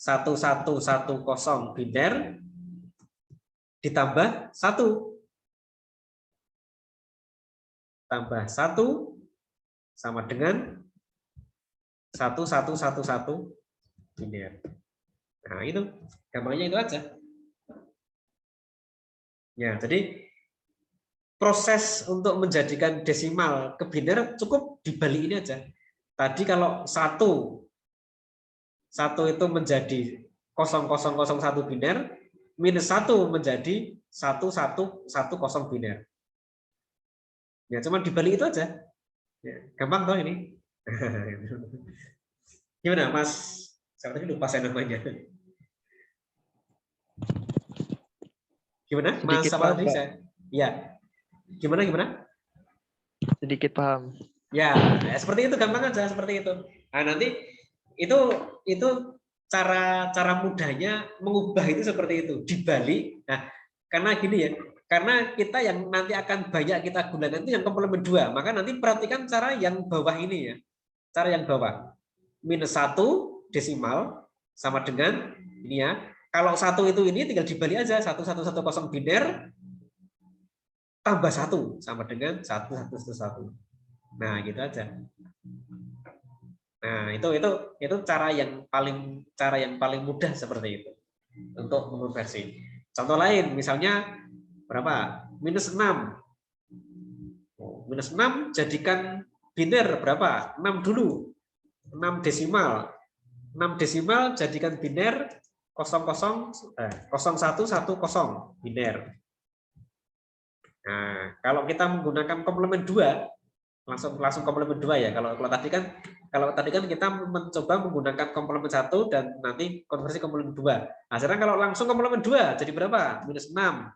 [SPEAKER 1] 1110 biner ditambah 1. Tambah 1 sama dengan 1111 biner. Nah, itu gampangnya itu aja. Ya, jadi proses untuk menjadikan desimal ke biner cukup dibalik ini aja. Tadi kalau 1 itu menjadi 0001 biner, -1 menjadi 1110 biner. Ya, cuma dibalik itu aja. Ya, gampang toh ini. Gimana, Mas? Saya tadi lupa saya namanya. Gimana, Mas?
[SPEAKER 2] Sedikit
[SPEAKER 1] Apa
[SPEAKER 2] paham,
[SPEAKER 1] tadi
[SPEAKER 2] Pak.
[SPEAKER 1] saya? Ya, gimana?
[SPEAKER 2] Sedikit paham.
[SPEAKER 1] Ya, seperti itu gampang aja seperti itu. Nah, nanti itu cara mudahnya mengubah itu seperti itu, dibalik. Nah, karena gini ya, karena kita yang nanti akan banyak kita gunakan itu yang komplement 2. Maka nanti perhatikan cara yang bawah ini ya. Cara yang bawah. -1 desimal sama dengan ini ya. Kalau 1 itu ini tinggal dibalik aja 1110 biner tambah 1 sama dengan 1111. Nah, gitu aja. Nah, itu cara yang paling mudah seperti itu untuk mengonversi. Contoh lain, misalnya berapa? -6. -6 jadikan biner berapa? 6 dulu. 6 desimal. 6 desimal jadikan biner 0110 biner. Nah, kalau kita menggunakan komplement 2, langsung komplement 2 ya. Kalau tadi kan kita mencoba menggunakan komplement 1 dan nanti konversi komplement 2. Nah, sekarang kalau langsung komplement 2 jadi berapa? -6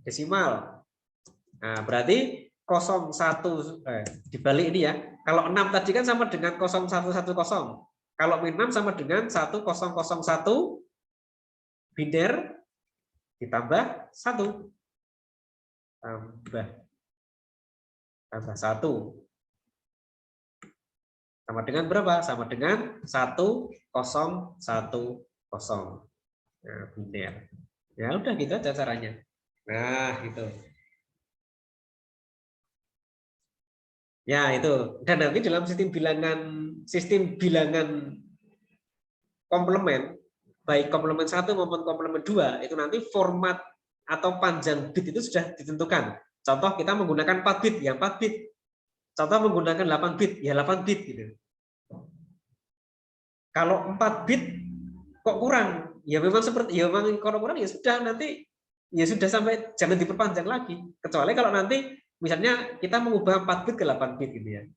[SPEAKER 1] desimal. Nah, berarti 01 dibalik ini ya. Kalau 6 tadi kan sama dengan 0110. Kalau -6 sama dengan 1001 biner ditambah 1. Tambah 1. Sama dengan berapa? Sama dengan 1010. Nah, biner. Ya udah gitu aja caranya. Nah, itu. Ya, itu. Dan nanti dalam sistem bilangan komplement, baik komplement 1 maupun komplement 2, itu nanti format atau panjang bit itu sudah ditentukan. Contoh kita menggunakan 4 bit, ya 4 bit. Contoh menggunakan 8 bit, ya 8 bit gitu. Kalau 4 bit kok kurang? Ya memang kalau kurang ya sudah nanti ya sudah sampai jangan diperpanjang lagi. Kecuali kalau nanti misalnya kita mengubah 4 bit ke 8 bit gitu ya.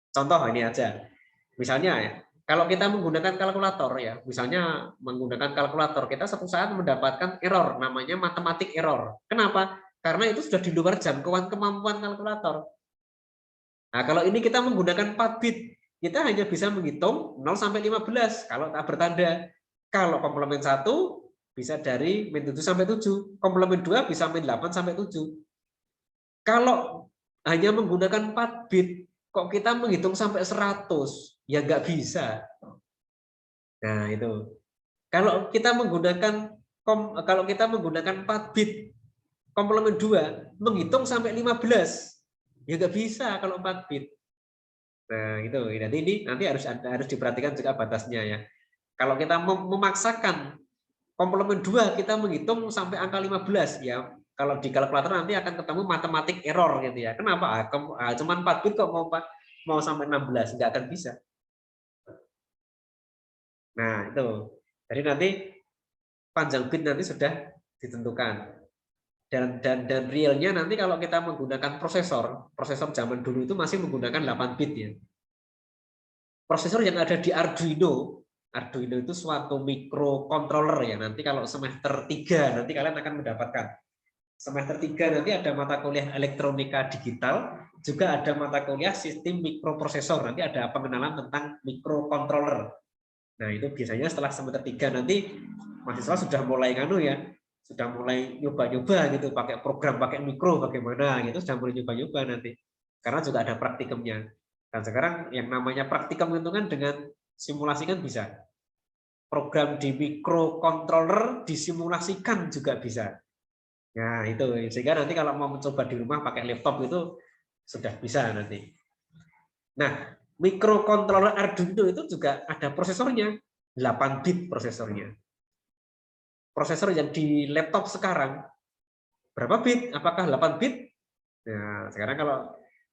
[SPEAKER 1] Contoh ini aja. Misalnya ya, Kalau kita menggunakan kalkulator ya, misalnya menggunakan kalkulator, kita suatu saat mendapatkan error, namanya matematik error. Kenapa? Karena itu sudah di luar jangkauan kemampuan kalkulator. Nah, kalau ini kita menggunakan 4 bit, kita hanya bisa menghitung 0 sampai 15 kalau tak bertanda. Kalau komplemen 1 bisa dari min 7 sampai 7, komplemen 2 bisa min 8 sampai 7. Kalau hanya menggunakan 4 bit, kok kita menghitung sampai 100? Ya nggak bisa. Nah, itu. Kalau kita menggunakan 4 bit, komplemen 2 menghitung sampai 15. Ya nggak bisa kalau 4 bit. Nah, itu. Nanti harus diperhatikan juga batasnya ya. Kalau kita memaksakan komplemen 2 kita menghitung sampai angka 15 ya. Kalau di kalkulator nanti akan ketemu matematik error gitu ya. Kenapa? Cuma 4 bit kok mau sampai 16, nggak akan bisa. Nah, itu. Jadi nanti panjang bit nanti sudah ditentukan. Dan realnya nanti kalau kita menggunakan prosesor zaman dulu itu masih menggunakan 8 bit ya. Prosesor yang ada di Arduino itu suatu microcontroller ya. Nanti kalau semester 3 nanti kalian akan mendapatkan. Semester 3 nanti ada mata kuliah elektronika digital, juga ada mata kuliah sistem mikroprosesor. Nanti ada pengenalan tentang microcontroller. Nah, itu biasanya setelah semester 3 nanti mahasiswa sudah mulai sudah mulai nyoba-nyoba gitu, pakai program, pakai mikro bagaimana gitu, sudah mulai nyoba-nyoba nanti. Karena juga ada praktikumnya. Dan sekarang yang namanya praktikum itu kan dengan simulasi kan bisa. Program di microcontroller disimulasikan juga bisa. Nah, itu sehingga nanti kalau mau mencoba di rumah pakai laptop itu sudah bisa nanti. Nah, microcontroller Arduino itu juga ada prosesornya, 8 bit prosesornya. Prosesor yang di laptop sekarang berapa bit? Apakah 8 bit? Nah, sekarang kalau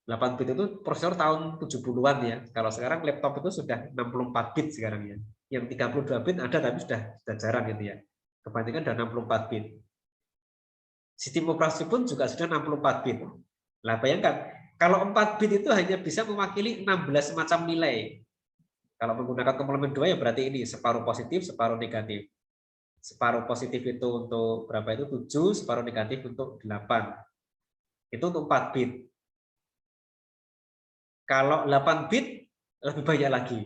[SPEAKER 1] 8 bit itu prosesor tahun 70-an ya. Kalau sekarang laptop itu sudah 64 bit sekarang ya. Yang 32 bit ada tapi sudah jarang gitu ya. Kebanyakan sudah 64 bit. Sistem operasi pun juga sudah 64 bit. Nah, bayangkan kalau 4 bit itu hanya bisa mewakili 16 macam nilai. Kalau menggunakan komplemen 2 ya berarti ini separuh positif, separuh negatif. Separuh positif itu untuk berapa itu? 7, separuh negatif untuk 8. Itu untuk 4 bit. Kalau 8 bit lebih banyak lagi.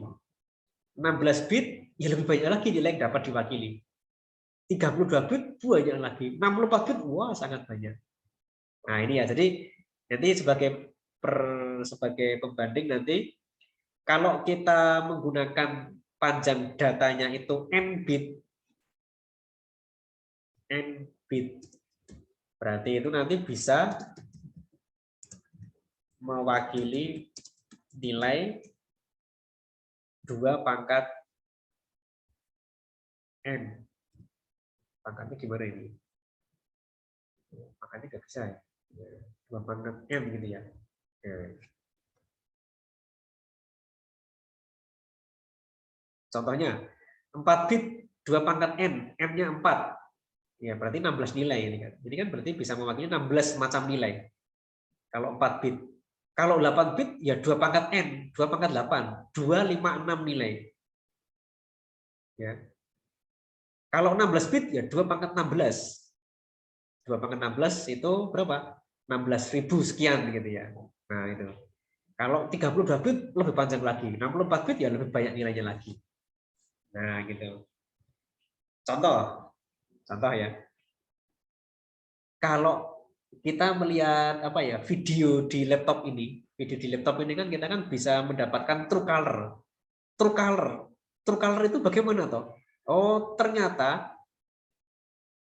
[SPEAKER 1] 16 bit ya lebih banyak lagi nilai yang dapat diwakili. 32 bit banyak lagi. 64 bit wah sangat banyak. Nah, ini ya. Jadi sebagai pembanding nanti kalau kita menggunakan panjang datanya itu n bit berarti itu nanti bisa mewakili nilai 2 pangkat n. Pangkatnya gimana ini? Pangkatnya nggak bisa ya. 2 pangkat n gitu ya. Contohnya 4 bit 2 pangkat n, n-nya 4. Ya, berarti 16 nilai ini kan. Jadi kan berarti bisa mewakili 16 macam nilai. Kalau 4 bit. Kalau 8 bit ya 2 pangkat n, 2 pangkat 8, 256 nilai. Ya. Kalau 16 bit ya 2 pangkat 16. 2 pangkat 16 itu berapa? 16.000 sekian gitu ya. Nah, itu. Kalau 32 bit lebih panjang lagi. 64 bit ya lebih banyak nilainya lagi. Nah, gitu. Contoh ya. Kalau kita melihat video di laptop ini kan kita kan bisa mendapatkan true color. True color itu bagaimana toh? Oh, ternyata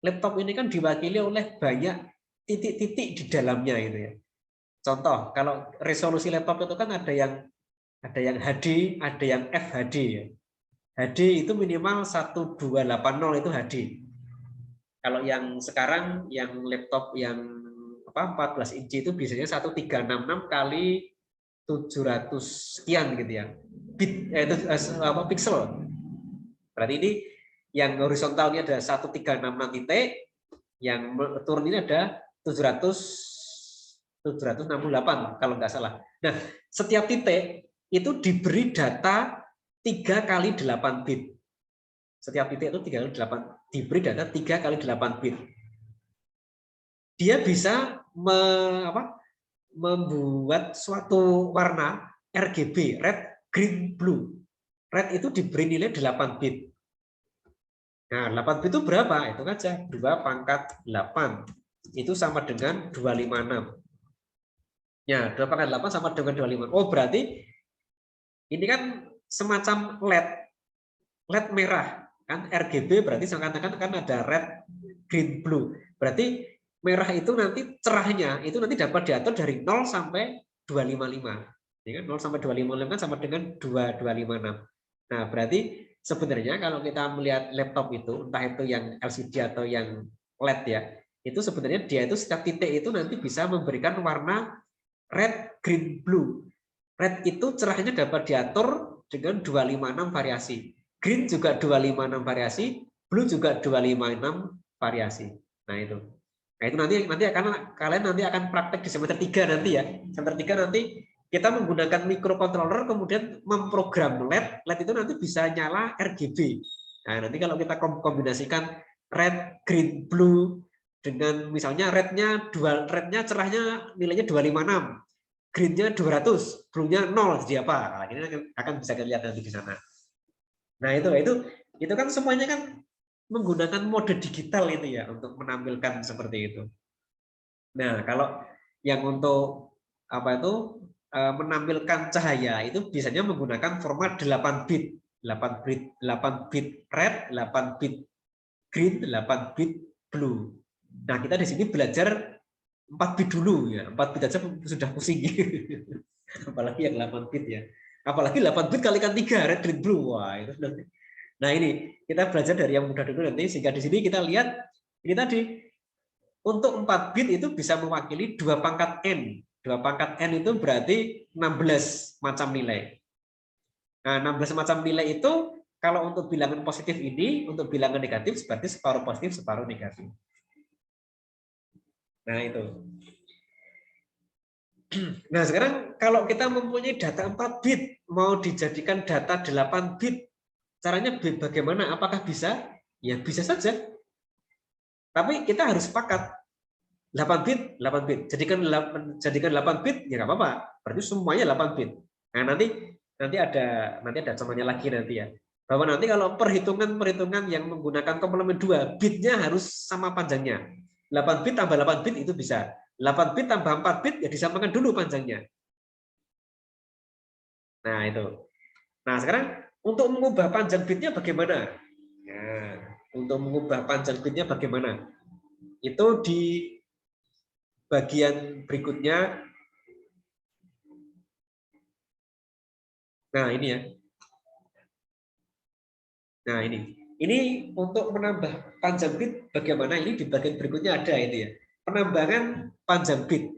[SPEAKER 1] laptop ini kan diwakili oleh banyak titik-titik di dalamnya itu ya. Contoh, kalau resolusi laptop itu kan ada yang HD, ada yang FHD ya. HD itu minimal 1280 itu HD. Kalau yang sekarang yang laptop yang 14 inci itu biasanya 1366 kali 700 sekian gitu ya. Pixel. Berarti ini yang horizontal ini ada 1366 titik, yang turun ini ada 768 kalau nggak salah. Nah, setiap titik itu diberi data 3 kali 8 bit. Setiap titik itu 3 kali 8, diberi data 3 kali 8 bit. Dia bisa membuat suatu warna RGB, red, green, blue. Red itu diberi nilai 8 bit. Nah, 8 bit itu berapa? Itu aja, 2 pangkat 8. Itu sama dengan 256. Ya, 2 pangkat 8 sama dengan 256. Oh, berarti ini kan semacam LED merah. Kan RGB berarti saya katakan kan ada red, green, blue. Berarti merah itu nanti cerahnya itu nanti dapat diatur dari 0 sampai 255. Ya kan 0 sampai 255 kan sama dengan 2256. Nah, berarti sebenarnya kalau kita melihat laptop itu, entah itu yang LCD atau yang LED ya, itu sebenarnya dia itu setiap titik itu nanti bisa memberikan warna red, green, blue. Red itu cerahnya dapat diatur dengan 256 variasi. Green juga 256 variasi, blue juga 256 variasi. Nah itu. Nah itu nanti akan kalian nanti akan praktek di semester 3 nanti ya. Semester 3 nanti kita menggunakan microcontroller kemudian memprogram LED itu nanti bisa nyala RGB. Nah, nanti kalau kita kombinasikan red, green, blue dengan misalnya rednya cerahnya nilainya 256. Green-nya 200, blue-nya 0, jadi apa? Nah, ini akan bisa kita lihat nanti di sana. Nah, itu kan semuanya kan menggunakan mode digital itu ya untuk menampilkan seperti itu. Nah, kalau yang untuk apa itu menampilkan cahaya itu biasanya menggunakan format 8 bit. 8 bit red, 8 bit green, 8 bit blue. Nah, kita di sini belajar 4 bit dulu ya. 4 bit aja sudah pusing. Apalagi yang 8 bit ya. Apalagi 8 bit kalikan 3 red, green, blue. Wah, itu nanti. Nah, ini kita belajar dari yang mudah dulu nanti sehingga di sini kita lihat ini tadi untuk 4 bit itu bisa mewakili 2 pangkat n. 2 pangkat n itu berarti 16 macam nilai. Nah, 16 macam nilai itu kalau untuk bilangan positif ini, untuk bilangan negatif berarti separuh positif, separuh negatif. Nah, itu. Nah, sekarang kalau kita mempunyai data 4 bit, mau dijadikan data 8 bit, caranya bagaimana? Apakah bisa? Ya, bisa saja. Tapi kita harus sepakat. 8 bit, 8 bit. Jadikan 8 bit, ya nggak apa-apa. Berarti semuanya 8 bit. Nah, nanti ada contohnya lagi nanti ya. Bahwa nanti kalau perhitungan yang menggunakan komplemen 2, bitnya harus sama panjangnya. 8 bit tambah 8 bit itu bisa. 8 bit tambah 4 bit ya disamakan dulu panjangnya. Nah, itu. Nah, sekarang untuk mengubah panjang bitnya bagaimana? Nah, untuk mengubah panjang bitnya bagaimana? Itu di bagian berikutnya. Nah, ini ya. Nah, ini untuk menambah panjang bit bagaimana? Ini di bagian berikutnya ada itu ya. Penambangan panjang bit.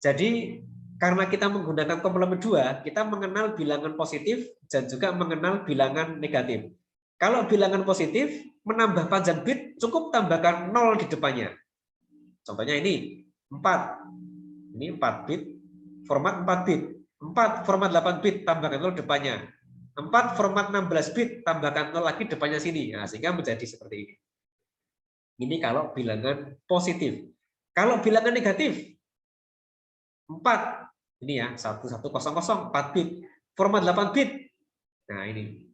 [SPEAKER 1] Jadi karena kita menggunakan komplemen 2, kita mengenal bilangan positif dan juga mengenal bilangan negatif. Kalau bilangan positif, menambah panjang bit cukup tambahkan 0 di depannya. Contohnya ini 4. Ini 4 bit, format 4 bit. 4 format 8 bit, tambahkan 0 depannya. 4 format 16 bit, tambahkan 0 lagi depannya sini. Nah, sehingga menjadi seperti ini. Ini kalau bilangan positif. Kalau bilangan negatif, 4. Ini ya, 1100, 4 bit. Format 8 bit. Nah, ini.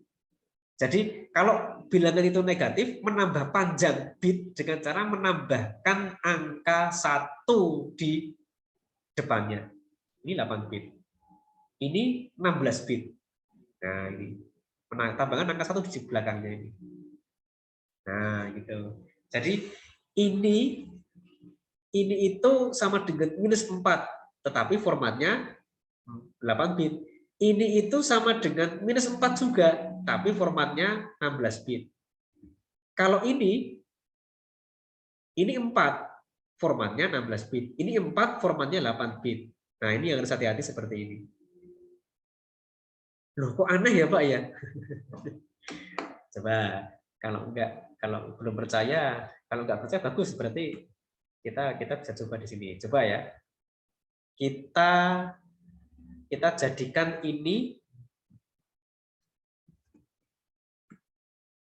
[SPEAKER 1] Jadi, kalau bilangan itu negatif, menambah panjang bit dengan cara menambahkan angka 1 di depannya. Ini 8 bit. Ini 16 bit. Nah, ini. Tambahan angka 1 di belakangnya ini. Nah, gitu. Jadi, ini itu sama dengan -4, tetapi formatnya 8 bit. Ini itu sama dengan -4 juga, tapi formatnya 16 bit. Kalau ini 4, formatnya 16 bit. Ini 4, formatnya 8 bit. Nah, ini yang harus hati-hati seperti ini. Loh, kok aneh ya, Pak ya? Coba, kalau belum percaya, kalau nggak percaya bagus, berarti kita bisa coba di sini. Coba ya. Kita jadikan ini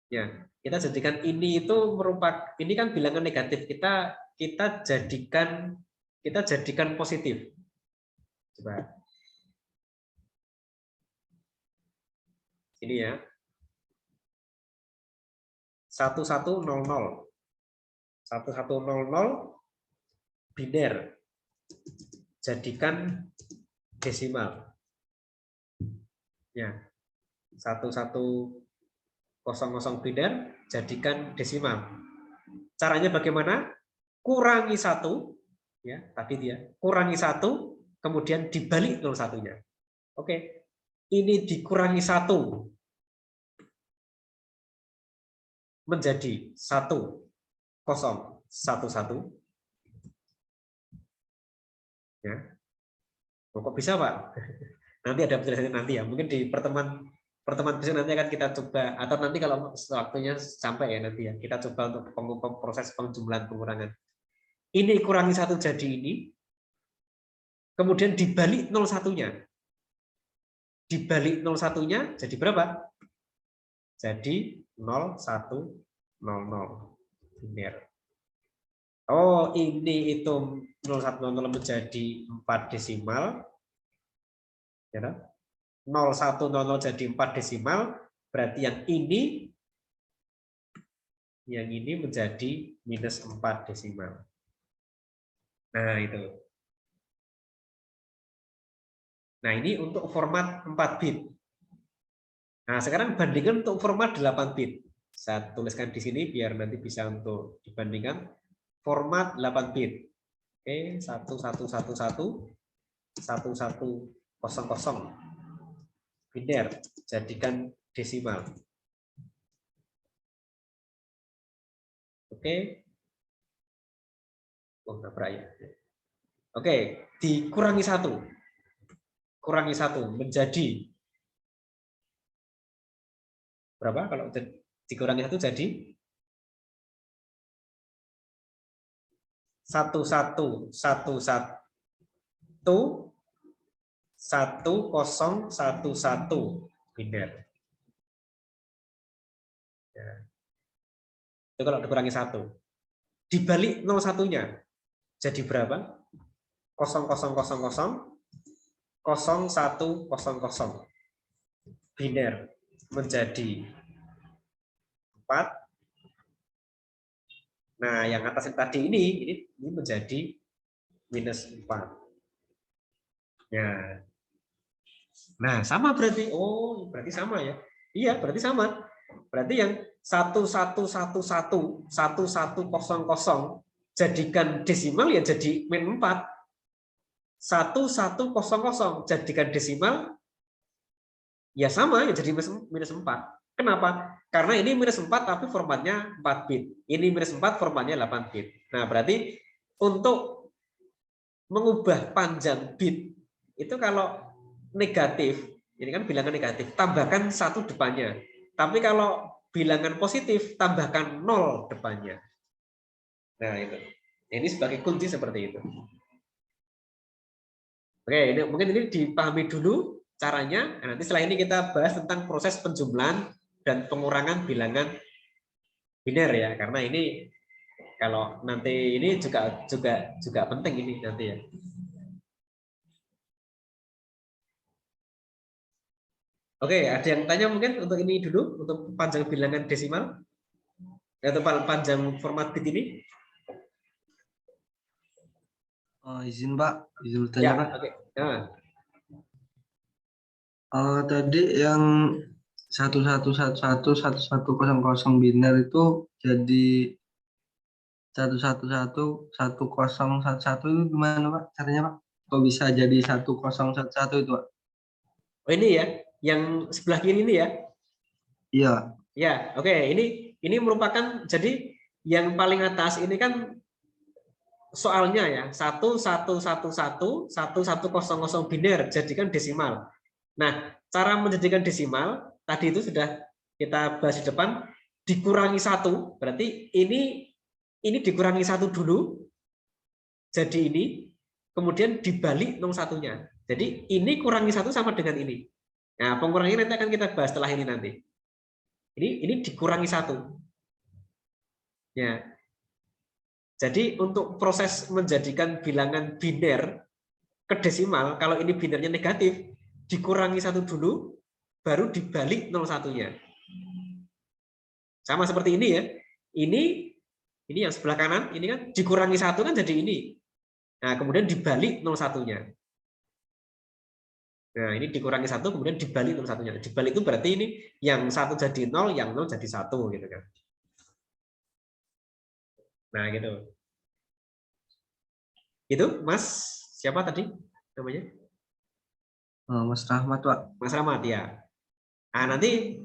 [SPEAKER 1] Ya, kita jadikan ini itu merupakan, ini kan bilangan negatif, kita jadikan positif. Coba. Ini ya. 1100. 1100 biner. Jadikan desimal. Ya. 1100 biner jadikan desimal. Caranya bagaimana? Kurangi 1, ya, tadi dia. Kurangi 1, kemudian dibalik 01-nya. Oke. Ini dikurangi 1 menjadi 1011. Ya. Oh, kok bisa, Pak? Nanti ada penjelasannya nanti ya. Mungkin di pertemuan besok nanti akan kita coba, atau nanti kalau waktunya sampai ya nanti ya, kita coba untuk proses penjumlahan pengurangan. Ini kurangi 1 jadi ini, kemudian dibalik 01-nya. Dibalik 01-nya jadi berapa? Jadi 0100 biner. Oh, ini itu 0100 menjadi 4 desimal. Ya, 0100 jadi 4 desimal, berarti yang ini menjadi minus 4 desimal. Nah, itu. Nah, ini untuk format 4 bit. Nah, sekarang bandingkan untuk format 8 bit. Saya tuliskan di sini biar nanti bisa untuk dibandingkan format 8 bit. Oke, 1111 1100 biner jadikan desimal. Oke. Oh, nabrak ya. Oke, dikurangi 1. Kurangi 1 menjadi berapa? Kalau dikurangi 1 jadi 1111 1011 biner. Ya. Itu kalau dikurangi 1. Dibalik 01-nya jadi berapa? 0000 0100 biner menjadi 4. Nah, yang atas tadi ini menjadi minus 4. Ya. Nah, sama berarti. Oh, berarti sama ya. Iya, berarti sama. Berarti yang 1111 1100 jadikan desimal ya jadi min 4. 1100 jadikan desimal ya sama ya jadi minus 4. Kenapa? Karena ini minus 4 tapi formatnya 4 bit. Ini minus 4 formatnya 8 bit. Nah, berarti untuk mengubah panjang bit itu kalau negatif, ini kan bilangan negatif, tambahkan 1 depannya. Tapi kalau bilangan positif, tambahkan 0 depannya. Nah, itu. Ini sebagai kunci seperti itu. Oke, ini mungkin ini dipahami dulu caranya. Nanti setelah ini kita bahas tentang proses penjumlahan dan pengurangan bilangan biner ya, karena ini kalau nanti ini juga penting ini nanti ya. Oke, ada yang tanya mungkin untuk ini dulu, untuk panjang bilangan desimal atau panjang format bit ini?
[SPEAKER 3] Oh, izin Pak, izin bertanya
[SPEAKER 1] Ya,
[SPEAKER 3] Pak.
[SPEAKER 1] oke. Nah.
[SPEAKER 3] Tadi yang 1111 1100 biner itu jadi 111 1011 itu gimana Pak caranya Pak? Kok bisa jadi 1011 itu Pak?
[SPEAKER 1] Oh, ini ya, yang sebelah kiri ini ya.
[SPEAKER 3] Iya.
[SPEAKER 1] Ya, oke. Ini merupakan, jadi yang paling atas ini kan soalnya ya 1111 1100 biner jadikan desimal. Nah, cara menjadikan desimal tadi itu sudah kita bahas di depan, dikurangi 1, berarti ini dikurangi 1 dulu, jadi ini, kemudian dibalik 01-nya. Jadi ini kurangi 1 sama dengan ini. Nah, pengurangannya nanti akan kita bahas setelah ini nanti. Ini dikurangi 1. Ya. Jadi untuk proses menjadikan bilangan biner ke desimal, kalau ini binernya negatif, dikurangi 1 dulu, baru dibalik 01-nya. Sama seperti ini ya. Ini yang sebelah kanan, ini kan dikurangi 1 kan jadi ini. Nah, kemudian dibalik 01-nya. Nah, ini dikurangi 1, kemudian dibalik 01-nya. Dibalik itu berarti ini yang 1 jadi 0, yang 0 jadi 1 gitu kan. Nah, gitu. Itu Mas siapa tadi namanya?
[SPEAKER 3] Mas Rahmat, Pak.
[SPEAKER 1] Mas Rahmat ya. Nah, nanti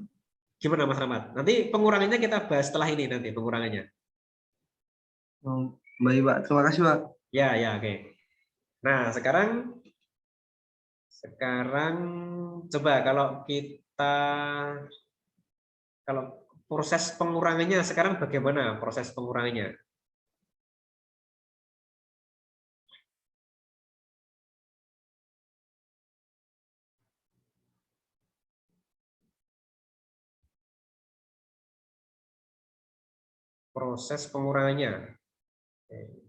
[SPEAKER 1] gimana Mas Rahmat? Nanti pengurangannya kita bahas setelah ini nanti pengurangannya.
[SPEAKER 3] Baik, Pak. Terima kasih, Pak.
[SPEAKER 1] Ya, ya, oke. Nah, sekarang coba kalau proses pengurangannya sekarang bagaimana proses pengurangannya? Proses pengurangannya. Oke.